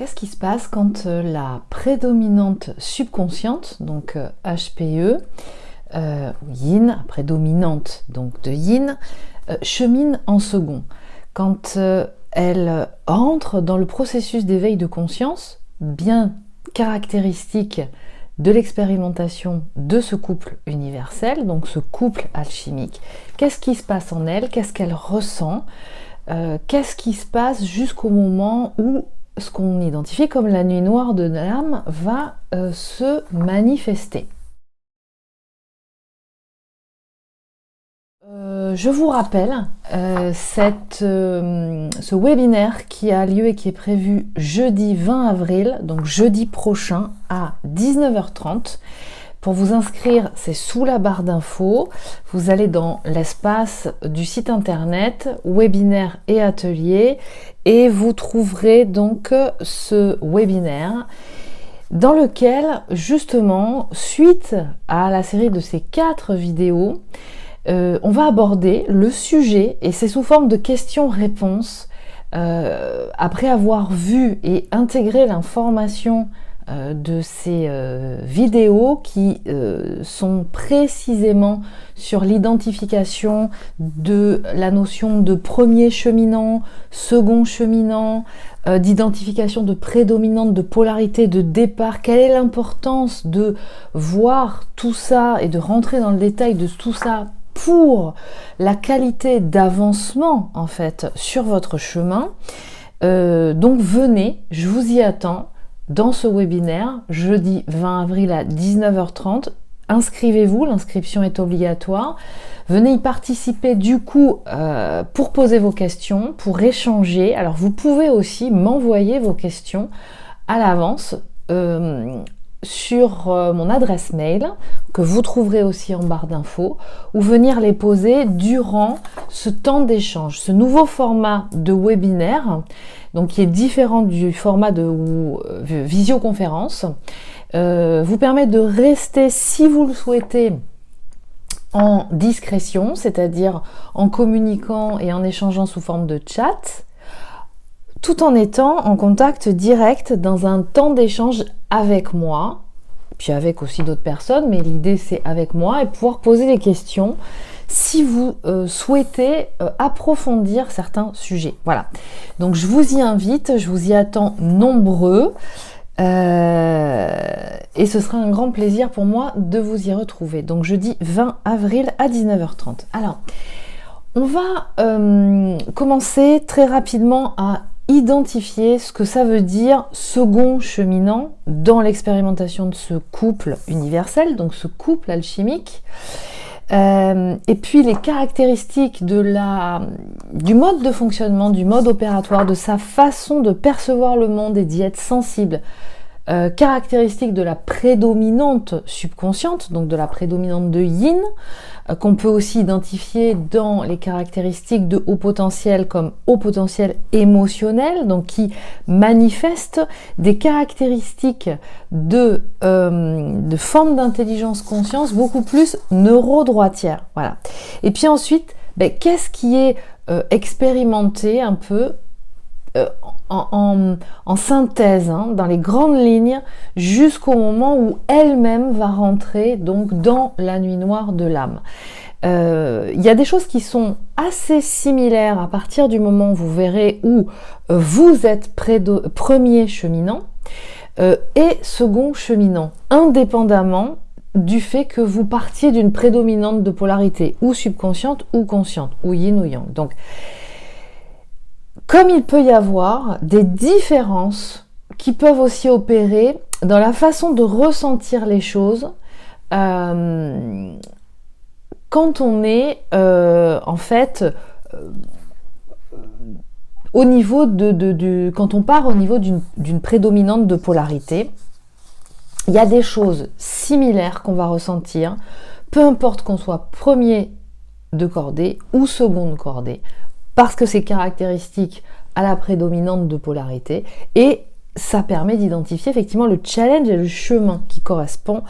qu'est-ce qui se passe quand la prédominante subconsciente, donc HPE, yin, prédominante donc de yin, chemine en second? Quand elle entre dans le processus d'éveil de conscience, bien caractéristique de l'expérimentation de ce couple universel, donc ce couple alchimique, qu'est-ce qui se passe en elle? Qu'est-ce qu'elle ressent? Qu'est-ce qui se passe jusqu'au moment où ce qu'on identifie comme la nuit noire de l'âme va se manifester? Je vous rappelle ce webinaire qui a lieu et qui est prévu jeudi 20 avril, donc jeudi prochain à 19h30. Pour vous inscrire, c'est sous la barre d'infos. Vous allez dans l'espace du site internet, webinaire et atelier, et vous trouverez donc ce webinaire dans lequel, justement, suite à la série de ces 4 vidéos, on va aborder le sujet, et c'est sous forme de questions-réponses, après avoir vu et intégré l'information de ces vidéos qui sont précisément sur l'identification de la notion de premier cheminant, second cheminant, d'identification de prédominante, de polarité, de départ. Quelle est l'importance de voir tout ça et de rentrer dans le détail de tout ça pour la qualité d'avancement en fait sur votre chemin. Donc venez, je vous y attends dans ce webinaire, jeudi 20 avril à 19h30. Inscrivez-vous, l'inscription est obligatoire. Venez y participer du coup pour poser vos questions, pour échanger. Alors vous pouvez aussi m'envoyer vos questions à l'avance sur mon adresse mail, que vous trouverez aussi en barre d'infos, ou venir les poser durant ce temps d'échange. Ce nouveau format de webinaire, donc qui est différent du format de visioconférence, vous permet de rester, si vous le souhaitez, en discrétion, c'est-à-dire en communiquant et en échangeant sous forme de chat, tout en étant en contact direct dans un temps d'échange avec moi, puis avec aussi d'autres personnes, mais l'idée c'est avec moi, et pouvoir poser des questions si vous souhaitez approfondir certains sujets. Voilà, donc je vous y invite, je vous y attends nombreux, et ce sera un grand plaisir pour moi de vous y retrouver. Donc jeudi 20 avril à 19h30. Alors, on va commencer très rapidement à identifier ce que ça veut dire second cheminant dans l'expérimentation de ce couple universel, donc ce couple alchimique, et puis les caractéristiques du mode de fonctionnement, du mode opératoire, de sa façon de percevoir le monde et d'y être sensible, caractéristiques de la prédominante subconsciente, donc de la prédominante de yin, qu'on peut aussi identifier dans les caractéristiques de haut potentiel comme haut potentiel émotionnel, donc qui manifeste des caractéristiques de forme d'intelligence conscience beaucoup plus neurodroitière. Voilà. Et puis ensuite, qu'est-ce qui est expérimenté un peu en synthèse, dans les grandes lignes, jusqu'au moment où elle-même va rentrer donc dans la nuit noire de l'âme. Il y a des choses qui sont assez similaires à partir du moment où vous verrez où vous êtes premier cheminant et second cheminant, indépendamment du fait que vous partiez d'une prédominante de polarité, ou subconsciente ou consciente, ou yin ou yang. Donc, comme il peut y avoir des différences qui peuvent aussi opérer dans la façon de ressentir les choses quand on est en fait au niveau quand on part au niveau d'une prédominante de polarité, il y a des choses similaires qu'on va ressentir, peu importe qu'on soit premier de cordée ou second de cordée, parce que c'est caractéristique à la prédominante de polarité, et ça permet d'identifier effectivement le challenge et le chemin qui correspond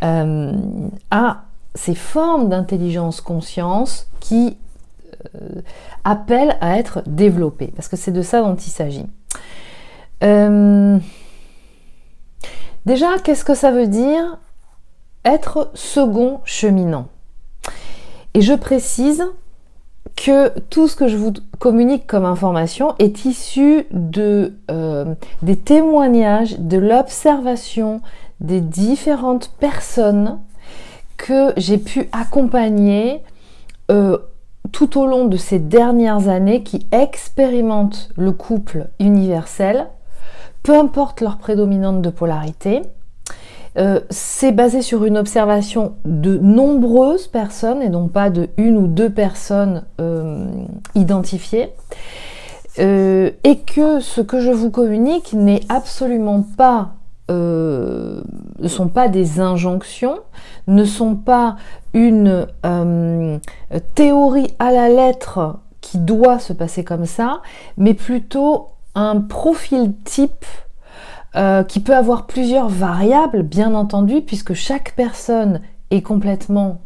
à ces formes d'intelligence conscience qui appellent à être développées, parce que c'est de ça dont il s'agit. Euh, Déjà, qu'est-ce que ça veut dire être second cheminant? Et je précise que tout ce que je vous communique comme information est issu des témoignages, de l'observation des différentes personnes que j'ai pu accompagner tout au long de ces dernières années qui expérimentent le couple universel, peu importe leur prédominante de polarité. C'est basé sur une observation de nombreuses personnes et non pas de une ou deux personnes identifiées. Et que ce que je vous communique n'est absolument pas, ne sont pas des injonctions, ne sont pas une théorie à la lettre qui doit se passer comme ça, mais plutôt un profil type qui peut avoir plusieurs variables, bien entendu, puisque chaque personne est complètement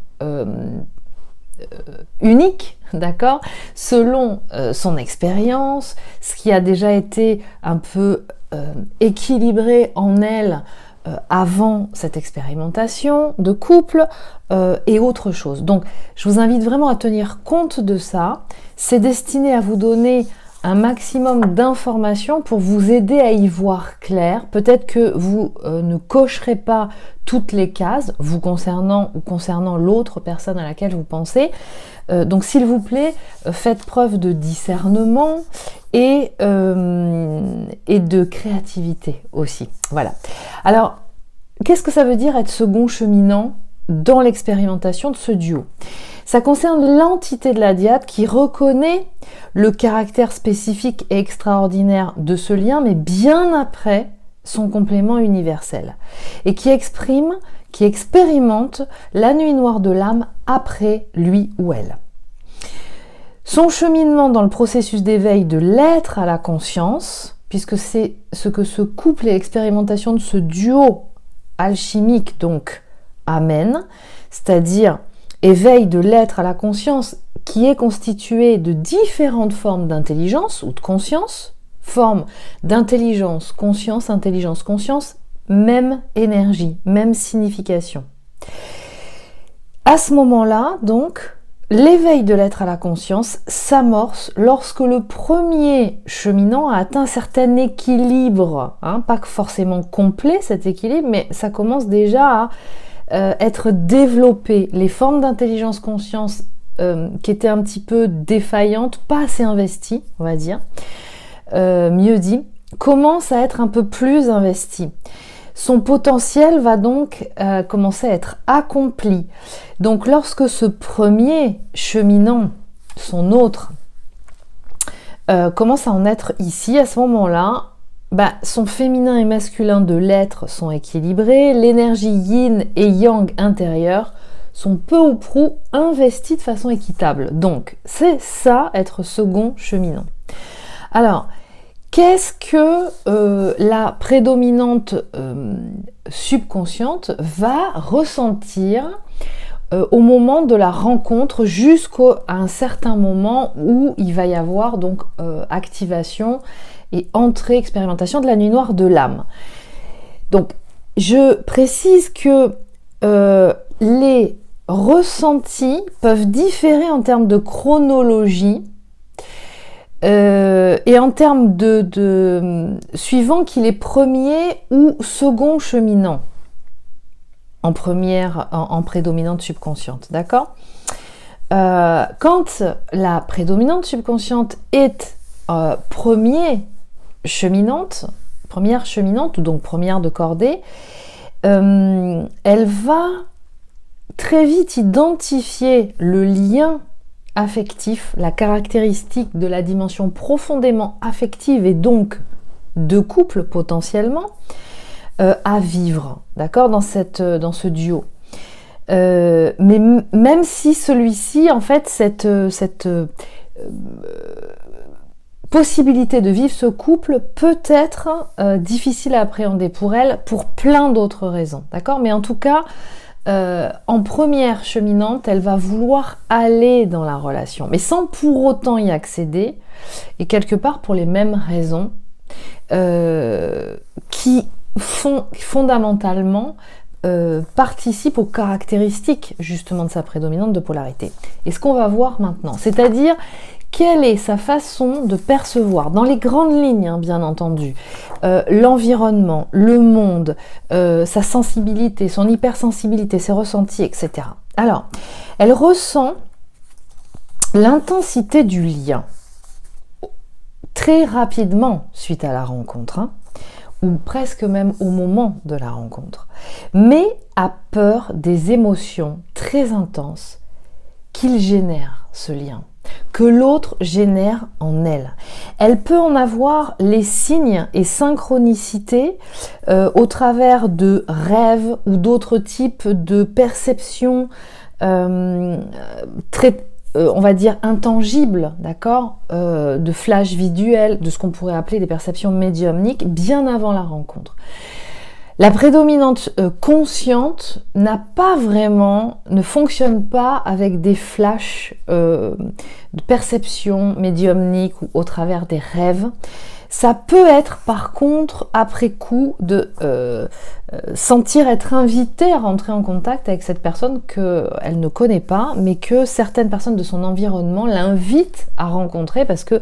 unique, d'accord, selon son expérience, ce qui a déjà été un peu équilibré en elle avant cette expérimentation de couple et autre chose. Donc, je vous invite vraiment à tenir compte de ça. C'est destiné à vous donner un maximum d'informations pour vous aider à y voir clair. Peut-être que vous ne cocherez pas toutes les cases, vous concernant ou concernant l'autre personne à laquelle vous pensez. Donc s'il vous plaît, faites preuve de discernement et de créativité aussi. Voilà. Alors, qu'est-ce que ça veut dire être second cheminant dans l'expérimentation de ce duo? Ça concerne l'entité de la dyade qui reconnaît le caractère spécifique et extraordinaire de ce lien, mais bien après son complément universel, et qui expérimente la nuit noire de l'âme après lui ou elle. Son cheminement dans le processus d'éveil de l'être à la conscience, puisque c'est ce que ce couple et l'expérimentation de ce duo alchimique donc amène, c'est-à-dire éveil de l'être à la conscience qui est constitué de différentes formes d'intelligence ou de conscience, formes d'intelligence, conscience, même énergie, même signification. À ce moment-là, donc, l'éveil de l'être à la conscience s'amorce lorsque le premier cheminant a atteint un certain équilibre, pas forcément complet cet équilibre, mais ça commence déjà à être développé. Les formes d'intelligence conscience qui étaient un petit peu défaillantes, pas assez investies, on va dire, mieux dit, commencent à être un peu plus investies. Son potentiel va donc commencer à être accompli. Donc lorsque ce premier cheminant, son autre, commence à en être ici, à ce moment-là, son féminin et masculin de l'être sont équilibrés, l'énergie yin et yang intérieure sont peu ou prou investis de façon équitable. Donc, c'est ça, être second cheminant. Alors, qu'est-ce que la prédominante subconsciente va ressentir au moment de la rencontre jusqu'à un certain moment où il va y avoir donc activation et entrée, expérimentation de la nuit noire de l'âme. Donc, je précise que les ressentis peuvent différer en termes de chronologie et en termes suivant qu'il est premier ou second cheminant en prédominante subconsciente, d'accord? Quand la prédominante subconsciente est première cheminante, ou donc première de cordée, elle va très vite identifier le lien affectif, la caractéristique de la dimension profondément affective et donc de couple potentiellement à vivre, d'accord, dans ce duo. Mais même si celui-ci, en fait, cette possibilité de vivre ce couple peut être difficile à appréhender pour elle pour plein d'autres raisons, d'accord? Mais en tout cas, en première cheminante, elle va vouloir aller dans la relation, mais sans pour autant y accéder, et quelque part pour les mêmes raisons, qui fondamentalement participent aux caractéristiques justement de sa prédominante de polarité. Et ce qu'on va voir maintenant, c'est-à-dire quelle est sa façon de percevoir, dans les grandes lignes, hein, bien entendu, l'environnement, le monde, sa sensibilité, son hypersensibilité, ses ressentis, etc. Alors, elle ressent l'intensité du lien très rapidement suite à la rencontre, hein, ou presque même au moment de la rencontre, mais a peur des émotions très intenses qu'il génère ce lien, que l'autre génère en elle. Elle peut en avoir les signes et synchronicités au travers de rêves ou d'autres types de perceptions très on va dire intangibles, d'accord, de flash visuel, de ce qu'on pourrait appeler des perceptions médiumniques, bien avant la rencontre. La prédominante consciente n'a pas vraiment, ne fonctionne pas avec des flashs de perception médiumnique ou au travers des rêves. Ça peut être par contre après coup de sentir être invité à rentrer en contact avec cette personne qu'elle ne connaît pas, mais que certaines personnes de son environnement l'invitent à rencontrer parce que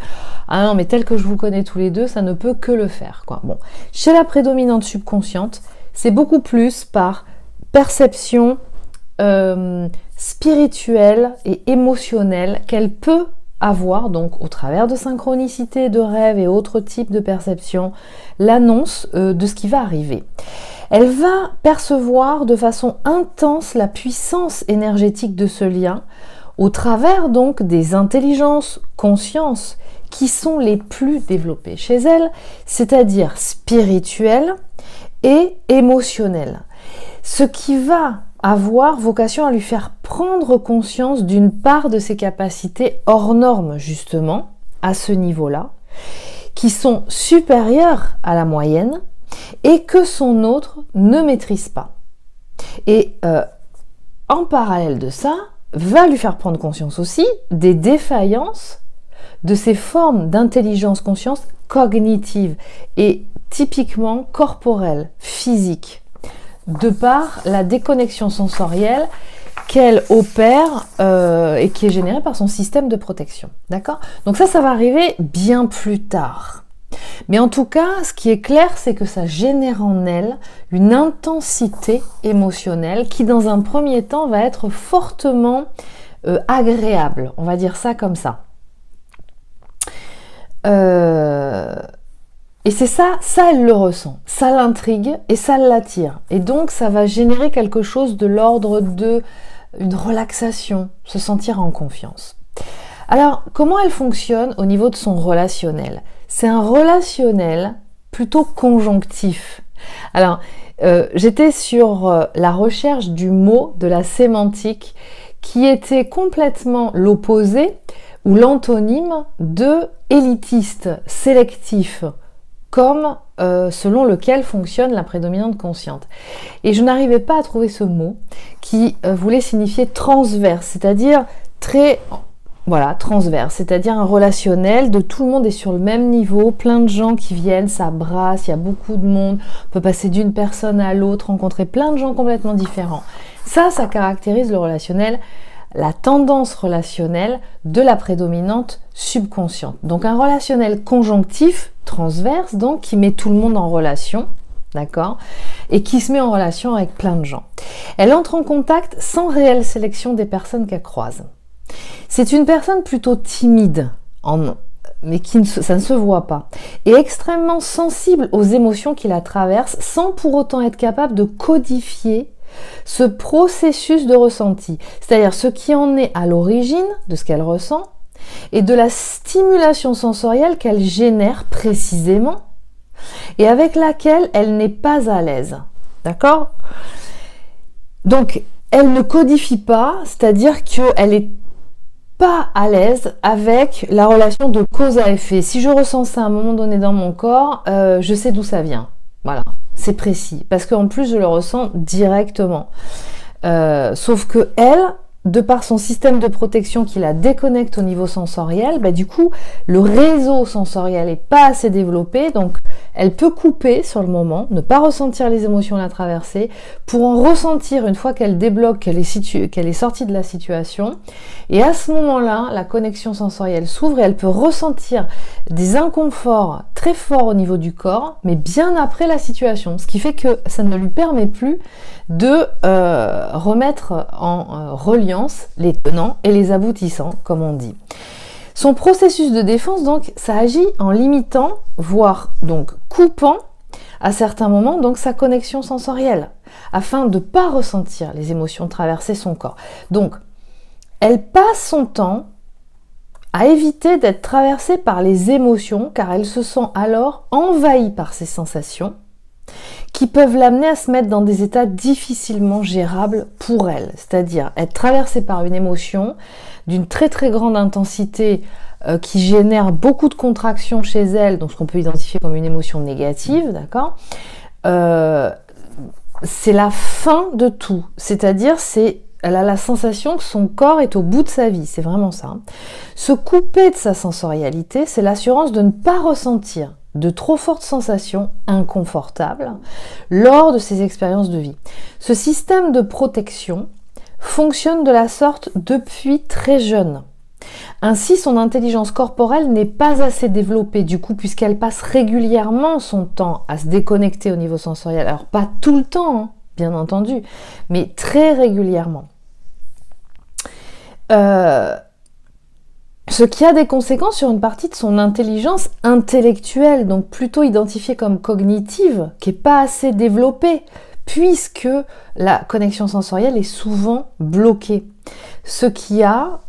ah non mais tel que je vous connais tous les deux, ça ne peut que le faire, quoi. Bon, chez la prédominante subconsciente, c'est beaucoup plus par perception spirituelle et émotionnelle qu'elle peut avoir, donc au travers de synchronicité, de rêves et autres types de perceptions, l'annonce de ce qui va arriver. Elle va percevoir de façon intense la puissance énergétique de ce lien au travers donc des intelligences, consciences qui sont les plus développées chez elle, c'est-à-dire spirituelles et émotionnelles. Ce qui va avoir vocation à lui faire prendre conscience d'une part de ses capacités hors normes, justement, à ce niveau-là, qui sont supérieures à la moyenne et que son autre ne maîtrise pas. Et en parallèle de ça, va lui faire prendre conscience aussi des défaillances de ces formes d'intelligence conscience cognitive et typiquement corporelle, physique, de par la déconnexion sensorielle qu'elle opère et qui est générée par son système de protection. D'accord ? Donc ça va arriver bien plus tard. Mais en tout cas, ce qui est clair, c'est que ça génère en elle une intensité émotionnelle qui, dans un premier temps, va être fortement agréable. On va dire ça comme ça. Et c'est ça elle le ressent, ça l'intrigue et ça l'attire. Et donc ça va générer quelque chose de l'ordre de une relaxation, se sentir en confiance. Alors comment elle fonctionne au niveau de son relationnel ? C'est un relationnel plutôt conjonctif. Alors j'étais sur la recherche du mot, de la sémantique, qui était complètement l'opposé ou l'antonyme de élitiste, sélectif, comme selon lequel fonctionne la prédominante consciente. Et je n'arrivais pas à trouver ce mot qui voulait signifier transverse, c'est-à-dire transverse, c'est-à-dire un relationnel de tout le monde est sur le même niveau, plein de gens qui viennent, ça brasse, il y a beaucoup de monde, on peut passer d'une personne à l'autre, rencontrer plein de gens complètement différents. Ça caractérise le relationnel, la tendance relationnelle de la prédominante subconsciente. Donc un relationnel conjonctif, transverse, donc qui met tout le monde en relation, d'accord, et qui se met en relation avec plein de gens. Elle entre en contact sans réelle sélection des personnes qu'elle croise. C'est une personne plutôt timide, mais ça ne se voit pas, et extrêmement sensible aux émotions qui la traversent, sans pour autant être capable de codifier ce processus de ressenti, c'est-à-dire ce qui en est à l'origine de ce qu'elle ressent et de la stimulation sensorielle qu'elle génère précisément et avec laquelle elle n'est pas à l'aise. D'accord ? Donc, elle ne codifie pas, c'est-à-dire qu'elle n'est pas à l'aise avec la relation de cause à effet. Si je ressens ça à un moment donné dans mon corps, je sais d'où ça vient. Voilà, c'est précis, parce qu'en plus je le ressens directement. Sauf que elle, de par son système de protection qui la déconnecte au niveau sensoriel, bah du coup, le réseau sensoriel n'est pas assez développé, donc elle peut couper sur le moment, ne pas ressentir les émotions la traverser, pour en ressentir une fois qu'elle débloque, qu'elle est sortie de la situation. Et à ce moment-là, la connexion sensorielle s'ouvre et elle peut ressentir des inconforts très forts au niveau du corps, mais bien après la situation. Ce qui fait que ça ne lui permet plus de remettre en reliance les tenants et les aboutissants, comme on dit. Son processus de défense, donc, ça agit en limitant, voire donc coupant à certains moments, donc sa connexion sensorielle, afin de ne pas ressentir les émotions traverser son corps. Donc, elle passe son temps à éviter d'être traversée par les émotions, car elle se sent alors envahie par ces sensations, qui peuvent l'amener à se mettre dans des états difficilement gérables pour elle. C'est-à-dire être traversée par une émotion d'une très très grande intensité qui génère beaucoup de contractions chez elle, donc ce qu'on peut identifier comme une émotion négative, d'accord, c'est la fin de tout. C'est-à-dire, elle a la sensation que son corps est au bout de sa vie, c'est vraiment ça. Se couper de sa sensorialité, c'est l'assurance de ne pas ressentir de trop fortes sensations inconfortables lors de ces expériences de vie. Ce système de protection fonctionne de la sorte depuis très jeune. Ainsi, son intelligence corporelle n'est pas assez développée du coup, puisqu'elle passe régulièrement son temps à se déconnecter au niveau sensoriel. Alors pas tout le temps, hein, bien entendu, mais très régulièrement. Ce qui a des conséquences sur une partie de son intelligence intellectuelle, donc plutôt identifiée comme cognitive, qui n'est pas assez développée, puisque la connexion sensorielle est souvent bloquée. Ce qui a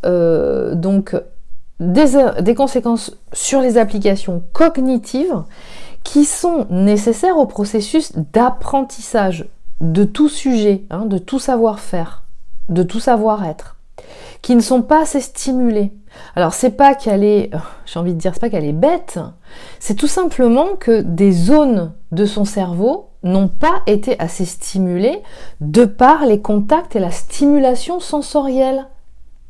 donc des conséquences sur les applications cognitives qui sont nécessaires au processus d'apprentissage de tout sujet, hein, de tout savoir-faire, de tout savoir-être, qui ne sont pas assez stimulés. Alors c'est pas qu'elle est, j'ai envie de dire, c'est pas qu'elle est bête, c'est tout simplement que des zones de son cerveau n'ont pas été assez stimulées de par les contacts et la stimulation sensorielle.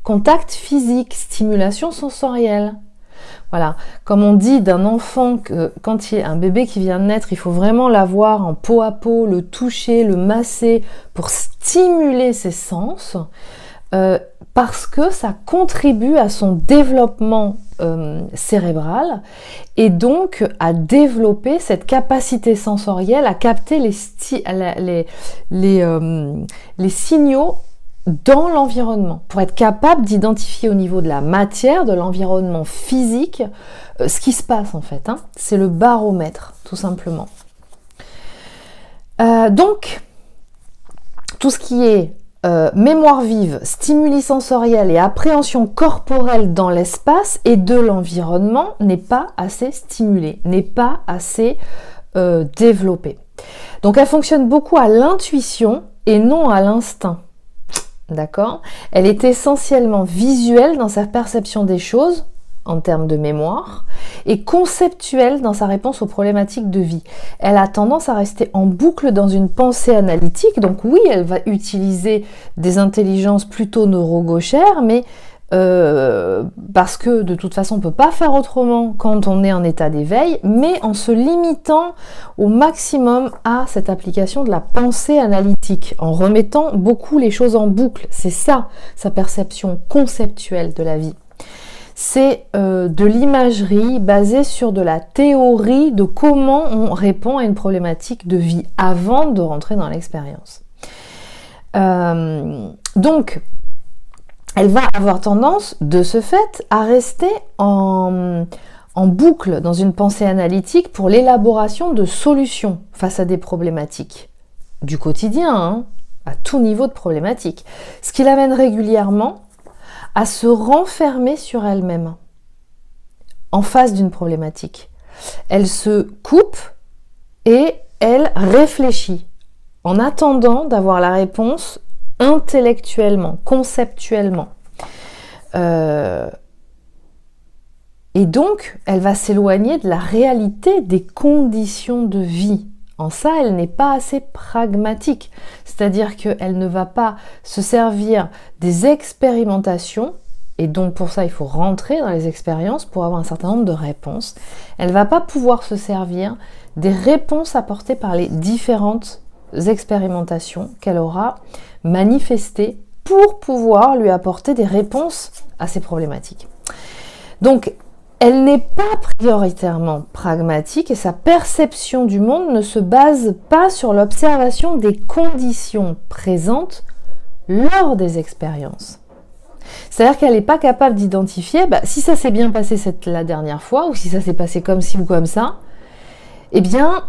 Contact physique, stimulation sensorielle. Voilà, comme on dit d'un enfant que quand il y a un bébé qui vient de naître, il faut vraiment l'avoir en peau à peau, le toucher, le masser pour stimuler ses sens. Parce que ça contribue à son développement cérébral et donc à développer cette capacité sensorielle à capter les signaux dans l'environnement, pour être capable d'identifier au niveau de la matière, de l'environnement physique, ce qui se passe en fait. Hein. C'est le baromètre, tout simplement. Donc, tout ce qui est mémoire vive, stimuli sensoriels et appréhension corporelle dans l'espace et de l'environnement n'est pas assez stimulé, n'est pas assez développé. Donc elle fonctionne beaucoup à l'intuition et non à l'instinct. D'accord ? Elle est essentiellement visuelle dans sa perception des choses, en termes de mémoire, et conceptuelle dans sa réponse aux problématiques de vie. Elle a tendance à rester en boucle dans une pensée analytique, donc oui, elle va utiliser des intelligences plutôt neurogauchères, mais parce que de toute façon on ne peut pas faire autrement quand on est en état d'éveil, mais en se limitant au maximum à cette application de la pensée analytique, en remettant beaucoup les choses en boucle. C'est ça, sa perception conceptuelle de la vie. C'est de l'imagerie basée sur de la théorie de comment on répond à une problématique de vie avant de rentrer dans l'expérience. Donc, elle va avoir tendance, de ce fait, à rester en boucle dans une pensée analytique pour l'élaboration de solutions face à des problématiques du quotidien, hein, à tout niveau de problématique. Ce qui l'amène régulièrement à se renfermer sur elle-même en face d'une problématique. Elle se coupe et elle réfléchit en attendant d'avoir la réponse intellectuellement, conceptuellement. Et donc, elle va s'éloigner de la réalité des conditions de vie En ça, elle n'est pas assez pragmatique. C'est-à-dire qu'elle ne va pas se servir des expérimentations, et donc pour ça, il faut rentrer dans les expériences pour avoir un certain nombre de réponses. Elle ne va pas pouvoir se servir des réponses apportées par les différentes expérimentations qu'elle aura manifestées pour pouvoir lui apporter des réponses à ces problématiques. Donc, elle n'est pas prioritairement pragmatique et sa perception du monde ne se base pas sur l'observation des conditions présentes lors des expériences. C'est-à-dire qu'elle n'est pas capable d'identifier si ça s'est bien passé la dernière fois ou si ça s'est passé comme ci ou comme ça. Eh bien,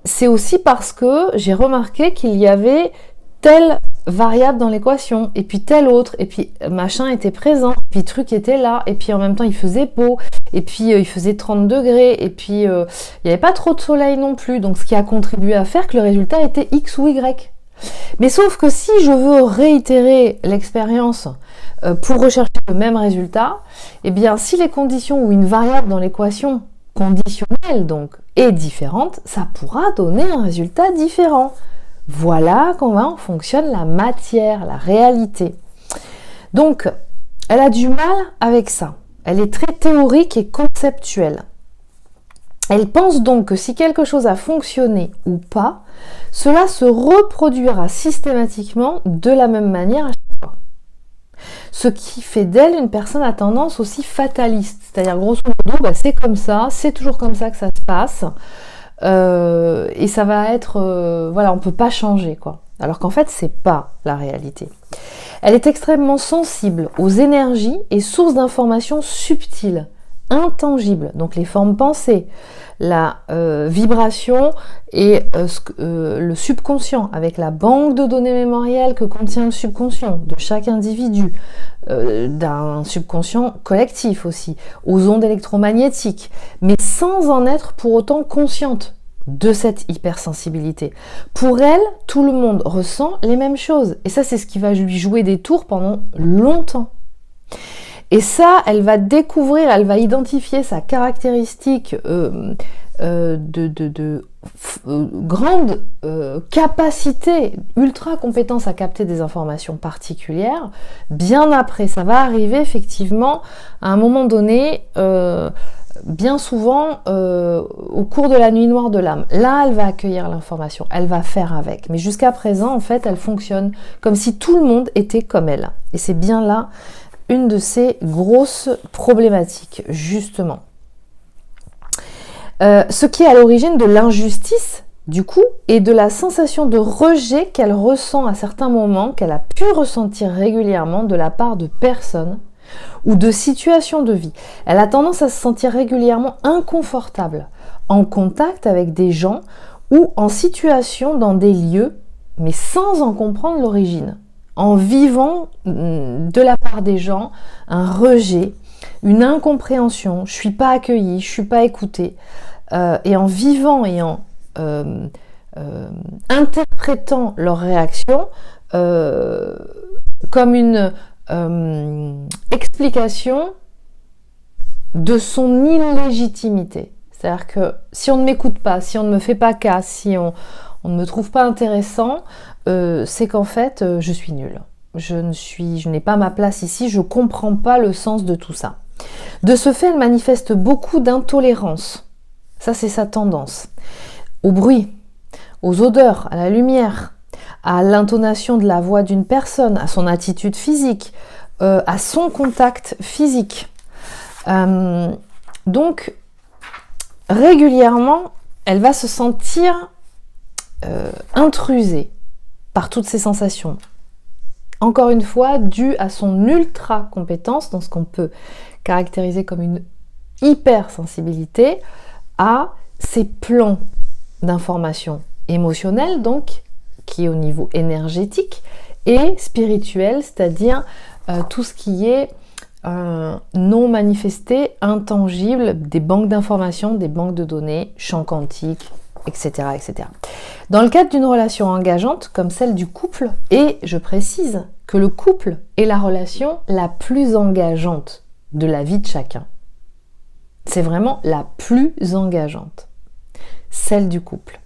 c'est aussi parce que j'ai remarqué qu'il y avait telle variable dans l'équation, et puis telle autre, et puis machin était présent, et puis truc était là, et puis en même temps il faisait beau, et puis il faisait 30 degrés, et puis il n'y avait pas trop de soleil non plus, donc ce qui a contribué à faire que le résultat était X ou Y. Mais sauf que si je veux réitérer l'expérience pour rechercher le même résultat, eh bien si les conditions ou une variable dans l'équation conditionnelle donc est différente, ça pourra donner un résultat différent. Voilà comment fonctionne la matière, la réalité. Donc, elle a du mal avec ça. Elle est très théorique et conceptuelle. Elle pense donc que si quelque chose a fonctionné ou pas, cela se reproduira systématiquement de la même manière à chaque fois. Ce qui fait d'elle une personne à tendance aussi fataliste. C'est-à-dire, grosso modo, c'est comme ça, c'est toujours comme ça que ça se passe. Et ça va être, on peut pas changer quoi. Alors qu'en fait, c'est pas la réalité. Elle est extrêmement sensible aux énergies et sources d'informations subtiles, intangibles, donc les formes pensées, la vibration et le subconscient, avec la banque de données mémorielles que contient le subconscient de chaque individu, d'un subconscient collectif aussi, aux ondes électromagnétiques, mais sans en être pour autant consciente de cette hypersensibilité. Pour elle, tout le monde ressent les mêmes choses. Et ça, c'est ce qui va lui jouer des tours pendant longtemps. Et ça, elle va découvrir, elle va identifier sa caractéristique de grande capacité, ultra compétence à capter des informations particulières, bien après. Ça va arriver effectivement à un moment donné, bien souvent au cours de la nuit noire de l'âme. Là, elle va accueillir l'information, elle va faire avec. Mais jusqu'à présent, en fait, elle fonctionne comme si tout le monde était comme elle. Et c'est bien là une de ces grosses problématiques, justement. Ce qui est à l'origine de l'injustice, du coup, et de la sensation de rejet qu'elle ressent à certains moments, qu'elle a pu ressentir régulièrement de la part de personnes ou de situations de vie. Elle a tendance à se sentir régulièrement inconfortable en contact avec des gens ou en situation dans des lieux, mais sans en comprendre l'origine. En vivant de la part des gens un rejet, une incompréhension, je suis pas accueillie, je suis pas écoutée, et en vivant et en interprétant leurs réactions comme une explication de son illégitimité. C'est-à-dire que si on ne m'écoute pas, si on ne me fait pas cas, si on ne me trouve pas intéressant, c'est qu'en fait, je suis nulle. Je n'ai pas ma place ici, je ne comprends pas le sens de tout ça. De ce fait, elle manifeste beaucoup d'intolérance. Ça, c'est sa tendance. Au bruit, aux odeurs, à la lumière, à l'intonation de la voix d'une personne, à son attitude physique, à son contact physique. Donc, régulièrement, elle va se sentir intrusée par toutes ces sensations. Encore une fois, due à son ultra compétence dans ce qu'on peut caractériser comme une hypersensibilité à ces plans d'information émotionnelle, donc, qui est au niveau énergétique, et spirituel, c'est-à-dire tout ce qui est non manifesté, intangible, des banques d'informations, des banques de données, champs quantiques, etc., etc. Dans le cadre d'une relation engageante, comme celle du couple, et je précise que le couple est la relation la plus engageante de la vie de chacun. C'est vraiment la plus engageante, celle du couple.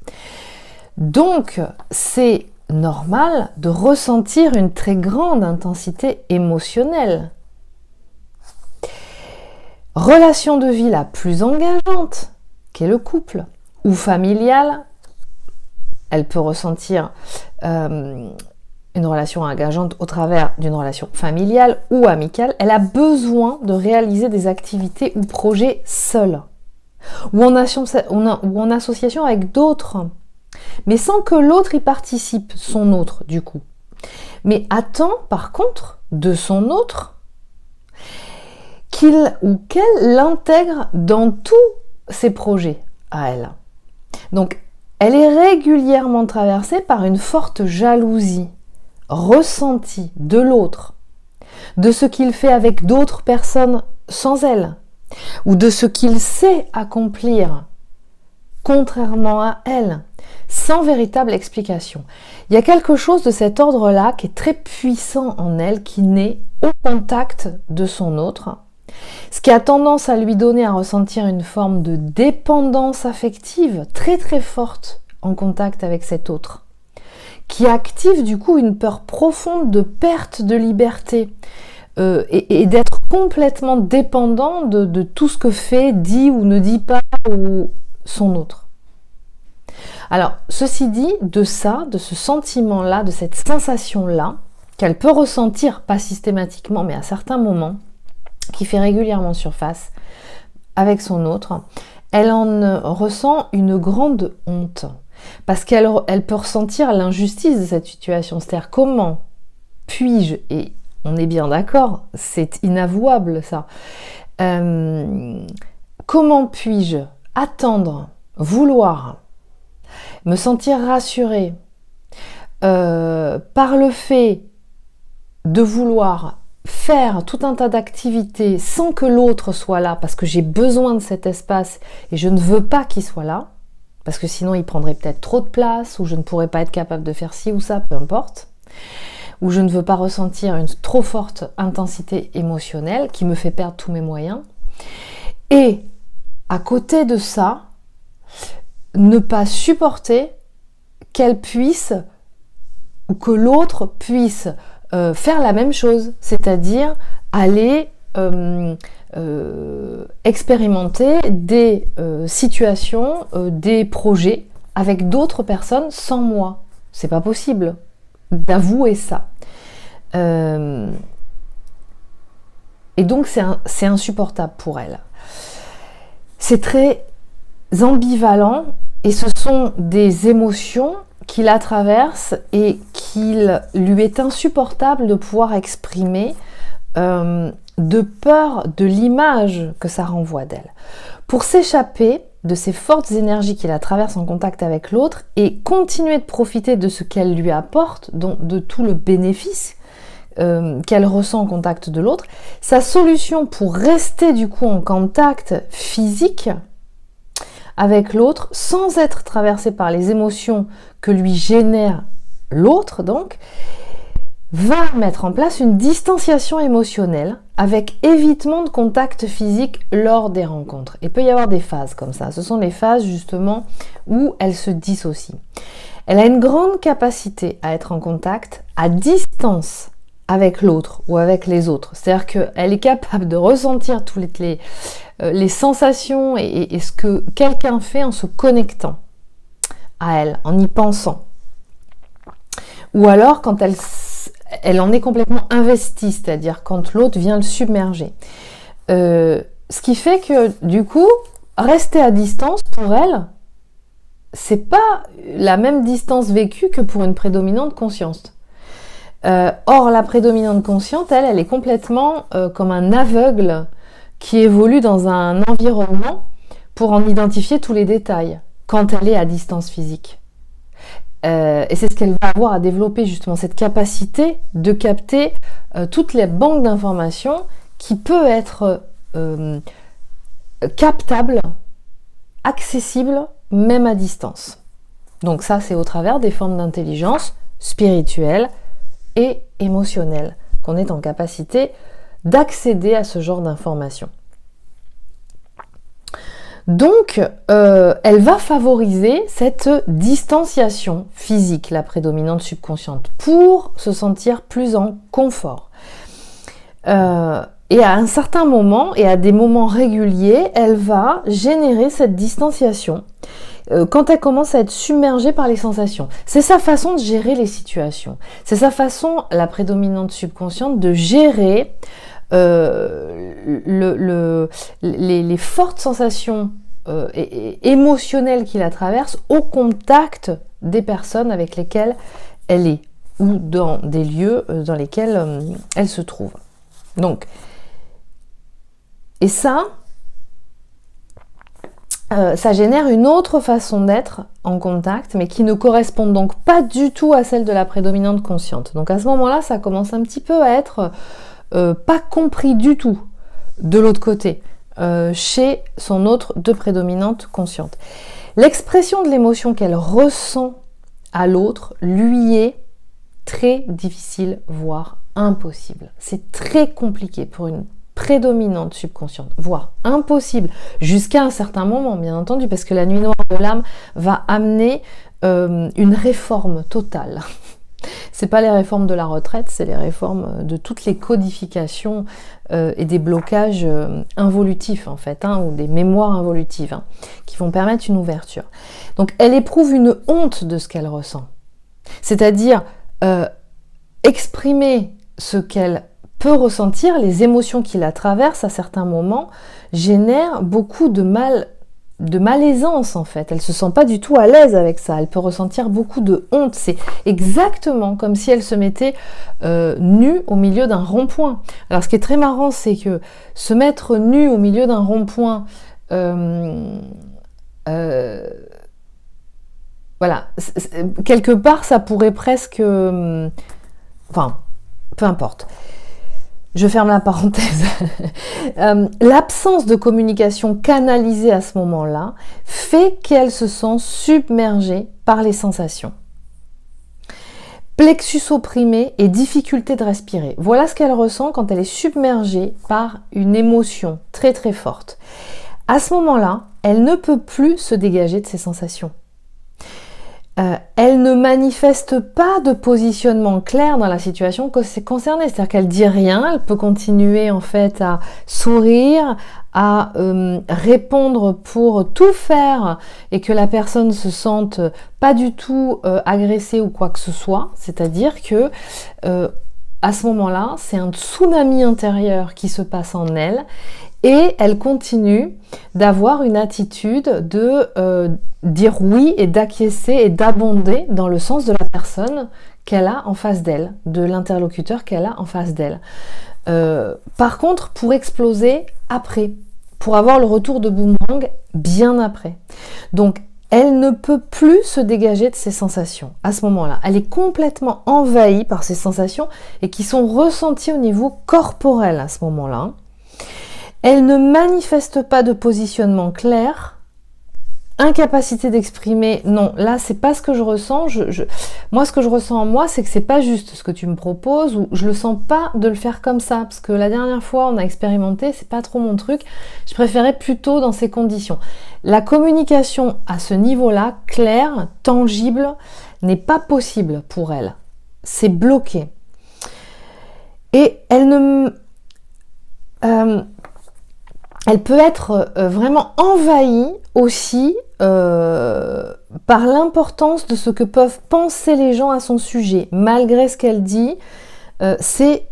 Donc, c'est normal de ressentir une très grande intensité émotionnelle. Relation de vie la plus engageante, qu'est le couple, ou familiale, elle peut ressentir une relation engageante au travers d'une relation familiale ou amicale. Elle a besoin de réaliser des activités ou projets seule, ou en association avec d'autres, mais sans que l'autre y participe, son autre du coup. Mais attend par contre de son autre qu'il ou qu'elle l'intègre dans tous ses projets à elle. Donc, elle est régulièrement traversée par une forte jalousie ressentie de l'autre, de ce qu'il fait avec d'autres personnes sans elle, ou de ce qu'il sait accomplir contrairement à elle, sans véritable explication. Il y a quelque chose de cet ordre-là qui est très puissant en elle, qui naît au contact de son autre, ce qui a tendance à lui donner à ressentir une forme de dépendance affective très très forte en contact avec cet autre, qui active du coup une peur profonde de perte de liberté et d'être complètement dépendant de tout ce que fait, dit ou ne dit pas ou son autre. Alors, ceci dit, de ce sentiment-là, de cette sensation-là, qu'elle peut ressentir, pas systématiquement, mais à certains moments, qui fait régulièrement surface avec son autre, elle en ressent une grande honte. Parce qu'elle peut ressentir l'injustice de cette situation. C'est-à-dire, comment puis-je, et on est bien d'accord, c'est inavouable ça, comment puis-je attendre, vouloir, me sentir rassurée par le fait de vouloir faire tout un tas d'activités sans que l'autre soit là, parce que j'ai besoin de cet espace et je ne veux pas qu'il soit là, parce que sinon il prendrait peut-être trop de place, ou je ne pourrais pas être capable de faire ci ou ça, peu importe, ou je ne veux pas ressentir une trop forte intensité émotionnelle qui me fait perdre tous mes moyens. Et à côté de ça, ne pas supporter qu'elle puisse, ou que l'autre puisse faire la même chose, c'est-à-dire aller expérimenter des situations, des projets avec d'autres personnes sans moi. C'est pas possible d'avouer ça. Et donc c'est insupportable pour elle. C'est très ambivalent et ce sont des émotions qui la traversent et qu'il lui est insupportable de pouvoir exprimer de peur de l'image que ça renvoie d'elle. Pour s'échapper de ces fortes énergies qui la traversent en contact avec l'autre et continuer de profiter de ce qu'elle lui apporte, donc de tout le bénéfice qu'elle ressent en contact de l'autre, sa solution pour rester du coup en contact physique avec l'autre, sans être traversée par les émotions que lui génère l'autre, donc, va mettre en place une distanciation émotionnelle avec évitement de contact physique lors des rencontres. Il peut y avoir des phases comme ça. Ce sont les phases justement où elle se dissocie. Elle a une grande capacité à être en contact à distance avec l'autre ou avec les autres. C'est-à-dire qu'elle est capable de ressentir toutes les sensations et ce que quelqu'un fait en se connectant à elle, en y pensant. Ou alors quand elle en est complètement investie, c'est-à-dire quand l'autre vient le submerger. Ce qui fait que du coup, rester à distance pour elle, c'est pas la même distance vécue que pour une prédominante consciente. Or, la prédominante consciente, elle est complètement comme un aveugle qui évolue dans un environnement pour en identifier tous les détails quand elle est à distance physique. Et c'est ce qu'elle va avoir à développer justement, cette capacité de capter toutes les banques d'informations qui peut être captable, accessible, même à distance. Donc ça, c'est au travers des formes d'intelligence spirituelle et émotionnelle qu'on est en capacité d'accéder à ce genre d'informations. Donc, elle va favoriser cette distanciation physique, la prédominante subconsciente, pour se sentir plus en confort. Et à un certain moment, et à des moments réguliers, elle va générer cette distanciation quand elle commence à être submergée par les sensations. C'est sa façon de gérer les situations. C'est sa façon, la prédominante subconsciente, de gérer les fortes sensations émotionnelles qui la traversent au contact des personnes avec lesquelles elle est ou dans des lieux dans lesquels elle se trouve. Donc, et ça génère une autre façon d'être en contact, mais qui ne correspond donc pas du tout à celle de la prédominante consciente. Donc à ce moment-là, ça commence un petit peu à être pas compris du tout de l'autre côté, chez son autre de prédominante consciente. L'expression de l'émotion qu'elle ressent à l'autre lui est très difficile, voire impossible. C'est très compliqué pour une prédominante subconsciente, voire impossible, jusqu'à un certain moment, bien entendu, parce que la nuit noire de l'âme va amener une réforme totale. C'est pas les réformes de la retraite, c'est les réformes de toutes les codifications et des blocages involutifs, en fait, ou des mémoires involutives, qui vont permettre une ouverture. Donc, elle éprouve une honte de ce qu'elle ressent. C'est-à-dire, exprimer ce qu'elle peut ressentir, les émotions qui la traversent à certains moments, génère beaucoup de malaisance en fait. Elle se sent pas du tout à l'aise avec ça. Elle peut ressentir beaucoup de honte. C'est exactement comme si elle se mettait nue au milieu d'un rond-point. Alors ce qui est très marrant, c'est que se mettre nue au milieu d'un rond-point, voilà, quelque part ça pourrait presque... enfin, peu importe. Je ferme la parenthèse. L'absence de communication canalisée à ce moment-là fait qu'elle se sent submergée par les sensations. Plexus opprimé et difficulté de respirer. Voilà ce qu'elle ressent quand elle est submergée par une émotion très très forte. À ce moment-là, elle ne peut plus se dégager de ces sensations. Elle ne manifeste pas de positionnement clair dans la situation concernée, c'est-à-dire qu'elle dit rien, elle peut continuer en fait à sourire, à répondre pour tout faire et que la personne se sente pas du tout agressée ou quoi que ce soit, c'est-à-dire que à ce moment-là, c'est un tsunami intérieur qui se passe en elle et elle continue d'avoir une attitude de dire oui et d'acquiescer et d'abonder dans le sens de la personne qu'elle a en face d'elle, de l'interlocuteur qu'elle a en face d'elle. Par contre, pour exploser après, pour avoir le retour de boomerang bien après. Donc, elle ne peut plus se dégager de ces sensations à ce moment-là. Elle est complètement envahie par ces sensations et qui sont ressenties au niveau corporel à ce moment-là. Elle ne manifeste pas de positionnement clair. Incapacité d'exprimer, non, là c'est pas ce que je ressens. Moi ce que je ressens en moi, c'est que c'est pas juste ce que tu me proposes, ou je le sens pas de le faire comme ça, parce que la dernière fois on a expérimenté, c'est pas trop mon truc. Je préférais plutôt dans ces conditions. La communication à ce niveau-là, claire, tangible, n'est pas possible pour elle. C'est bloqué. Et elle ne... elle peut être vraiment envahie aussi par l'importance de ce que peuvent penser les gens à son sujet. Malgré ce qu'elle dit, c'est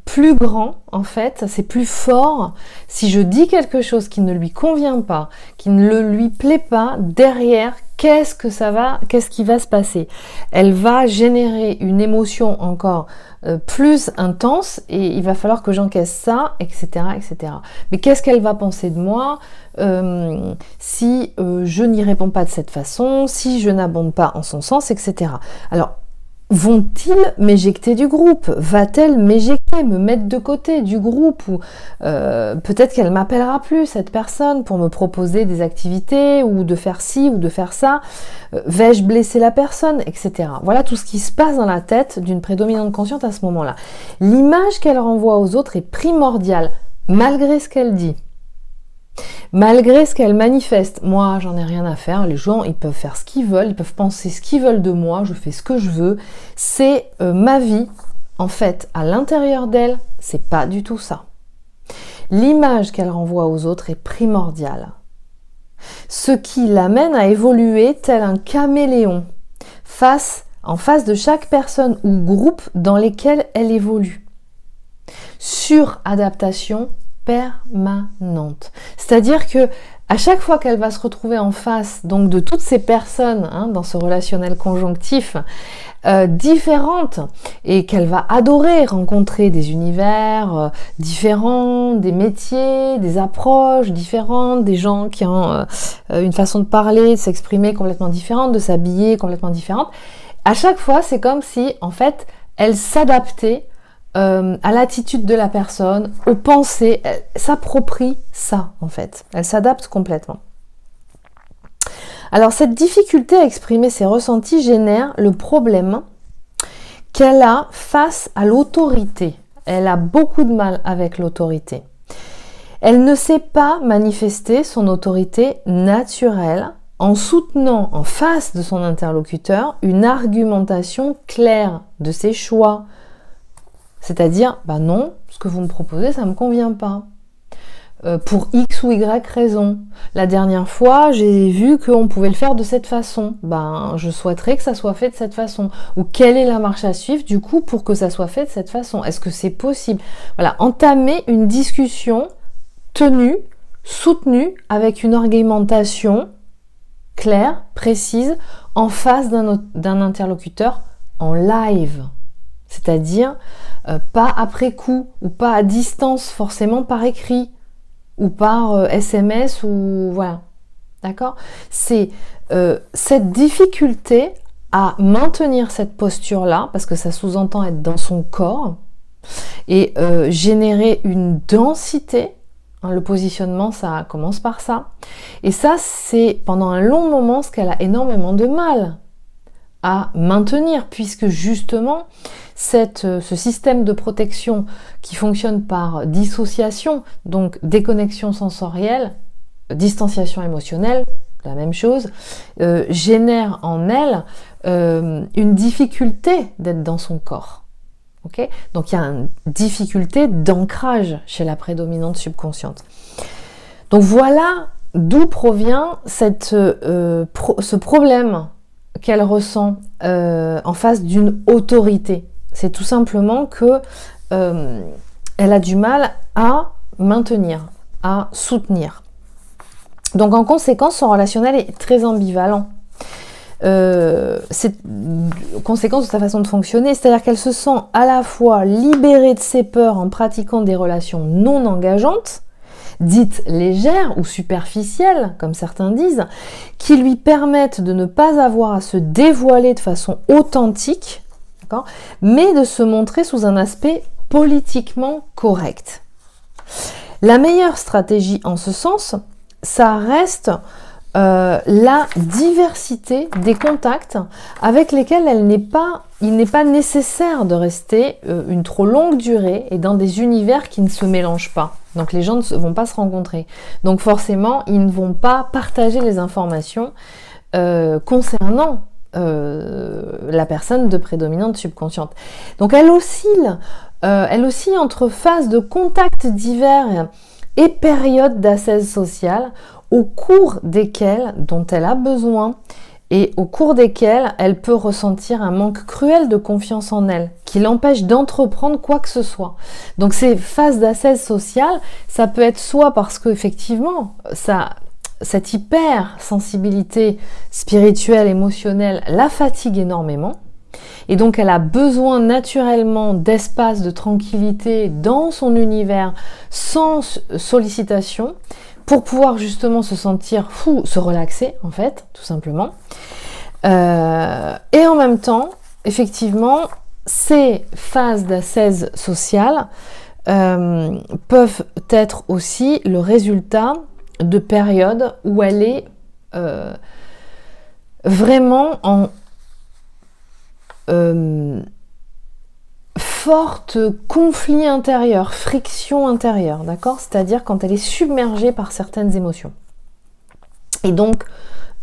plus grand en fait, c'est plus fort. Si je dis quelque chose qui ne lui convient pas, qui ne lui plaît pas, derrière, qu'est-ce qui va se passer? Elle va générer une émotion encore plus intense et il va falloir que j'encaisse ça, etc., etc. Mais qu'est-ce qu'elle va penser de moi si je n'y réponds pas de cette façon, si je n'abonde pas en son sens, etc. Alors, vont-ils m'éjecter du groupe? Va-t-elle m'éjecter, me mettre de côté du groupe? Ou peut-être qu'elle m'appellera plus, cette personne, pour me proposer des activités, ou de faire ci, ou de faire ça. Vais-je blesser la personne, etc. Voilà tout ce qui se passe dans la tête d'une prédominante consciente à ce moment-là. L'image qu'elle renvoie aux autres est primordiale, malgré ce qu'elle dit. Malgré ce qu'elle manifeste, moi j'en ai rien à faire, les gens ils peuvent faire ce qu'ils veulent, ils peuvent penser ce qu'ils veulent de moi, je fais ce que je veux, c'est ma vie. En fait, à l'intérieur d'elle, c'est pas du tout ça. L'image qu'elle renvoie aux autres est primordiale. Ce qui l'amène à évoluer tel un caméléon, en face de chaque personne ou groupe dans lesquels elle évolue. Suradaptation permanente. C'est-à-dire que à chaque fois qu'elle va se retrouver en face donc de toutes ces personnes dans ce relationnel conjonctif différentes et qu'elle va adorer rencontrer des univers différents, des métiers, des approches différentes, des gens qui ont une façon de parler, de s'exprimer complètement différente, de s'habiller complètement différente. À chaque fois, c'est comme si en fait elle s'adaptait à l'attitude de la personne, aux pensées, elle s'approprie ça en fait, elle s'adapte complètement. Alors cette difficulté à exprimer ses ressentis génère le problème qu'elle a face à l'autorité. Elle a beaucoup de mal avec l'autorité. Elle ne sait pas manifester son autorité naturelle en soutenant en face de son interlocuteur une argumentation claire de ses choix. C'est-à-dire, non, ce que vous me proposez, ça ne me convient pas. Pour X ou Y raison. La dernière fois, j'ai vu qu'on pouvait le faire de cette façon. Je souhaiterais que ça soit fait de cette façon. Ou quelle est la marche à suivre, du coup, pour que ça soit fait de cette façon? Est-ce que c'est possible? Voilà, entamer une discussion tenue, soutenue, avec une argumentation claire, précise, en face d'un interlocuteur en live. C'est-à-dire, pas après coup, ou pas à distance, forcément par écrit, ou par SMS, ou voilà. D'accord? C'est cette difficulté à maintenir cette posture-là, parce que ça sous-entend être dans son corps, et générer une densité. Le positionnement, ça commence par ça. Et ça, c'est pendant un long moment ce qu'elle a énormément de mal à maintenir, puisque justement, ce système de protection qui fonctionne par dissociation, donc déconnexion sensorielle, distanciation émotionnelle, la même chose, génère en elle une difficulté d'être dans son corps. Okay? Donc il y a une difficulté d'ancrage chez la prédominante subconsciente. Donc voilà d'où provient ce problème qu'elle ressent en face d'une autorité. C'est tout simplement que elle a du mal à maintenir, à soutenir. Donc en conséquence, son relationnel est très ambivalent. C'est conséquence de sa façon de fonctionner, c'est-à-dire qu'elle se sent à la fois libérée de ses peurs en pratiquant des relations non engageantes, dites légères ou superficielles, comme certains disent, qui lui permettent de ne pas avoir à se dévoiler de façon authentique, mais de se montrer sous un aspect politiquement correct. La meilleure stratégie en ce sens, ça reste la diversité des contacts avec lesquels il n'est pas nécessaire de rester une trop longue durée et dans des univers qui ne se mélangent pas. Donc les gens ne vont pas se rencontrer. Donc forcément, ils ne vont pas partager les informations concernant la personne de prédominante subconsciente. Donc elle oscille entre phases de contacts divers et périodes d'ascèse sociale au cours desquelles, dont elle a besoin, et au cours desquelles elle peut ressentir un manque cruel de confiance en elle, qui l'empêche d'entreprendre quoi que ce soit. Donc ces phases d'ascèse sociale, ça peut être soit parce qu'effectivement, cette hypersensibilité spirituelle, émotionnelle, la fatigue énormément, et donc elle a besoin naturellement d'espace, de tranquillité dans son univers, sans sollicitation, pour pouvoir justement se sentir fou, se relaxer en fait, tout simplement. Et en même temps, effectivement, ces phases d'ascèse sociale peuvent être aussi le résultat de périodes où elle est vraiment en forte conflit intérieur, friction intérieure, d'accord? C'est-à-dire quand elle est submergée par certaines émotions. Et donc,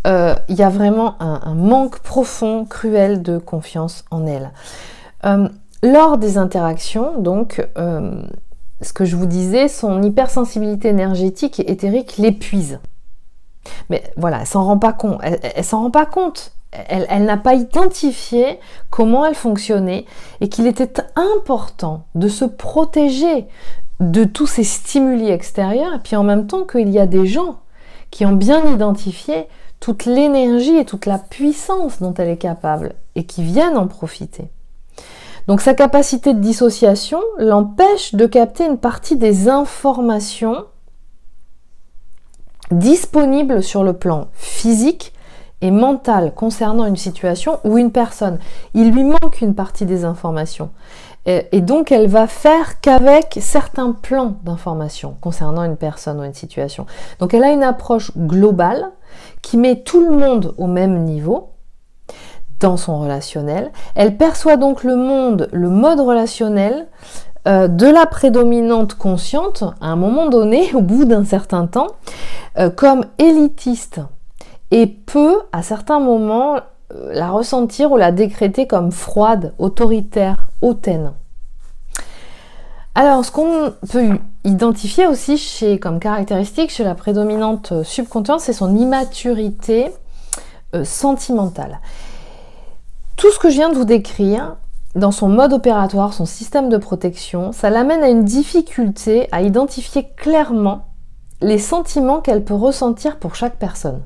il y a vraiment un manque profond, cruel de confiance en elle. Lors des interactions, donc, ce que je vous disais, son hypersensibilité énergétique et éthérique l'épuise. Mais voilà, elle s'en rend pas compte. Elle s'en rend pas compte. Elle n'a pas identifié comment elle fonctionnait et qu'il était important de se protéger de tous ces stimuli extérieurs, et puis en même temps qu'il y a des gens qui ont bien identifié toute l'énergie et toute la puissance dont elle est capable et qui viennent en profiter. Donc sa capacité de dissociation l'empêche de capter une partie des informations disponibles sur le plan physique et mental concernant une situation ou une personne. Il lui manque une partie des informations. Et donc elle va faire qu'avec certains plans d'informations concernant une personne ou une situation. Donc elle a une approche globale qui met tout le monde au même niveau dans son relationnel. Elle perçoit donc le monde, le mode relationnel de la prédominante consciente à un moment donné, au bout d'un certain temps, comme élitiste et peut à certains moments la ressentir ou la décréter comme froide, autoritaire, hautaine. Alors, ce qu'on peut identifier aussi comme caractéristique chez la prédominante subconsciente, c'est son immaturité sentimentale. Tout ce que je viens de vous décrire, dans son mode opératoire, son système de protection, ça l'amène à une difficulté à identifier clairement les sentiments qu'elle peut ressentir pour chaque personne.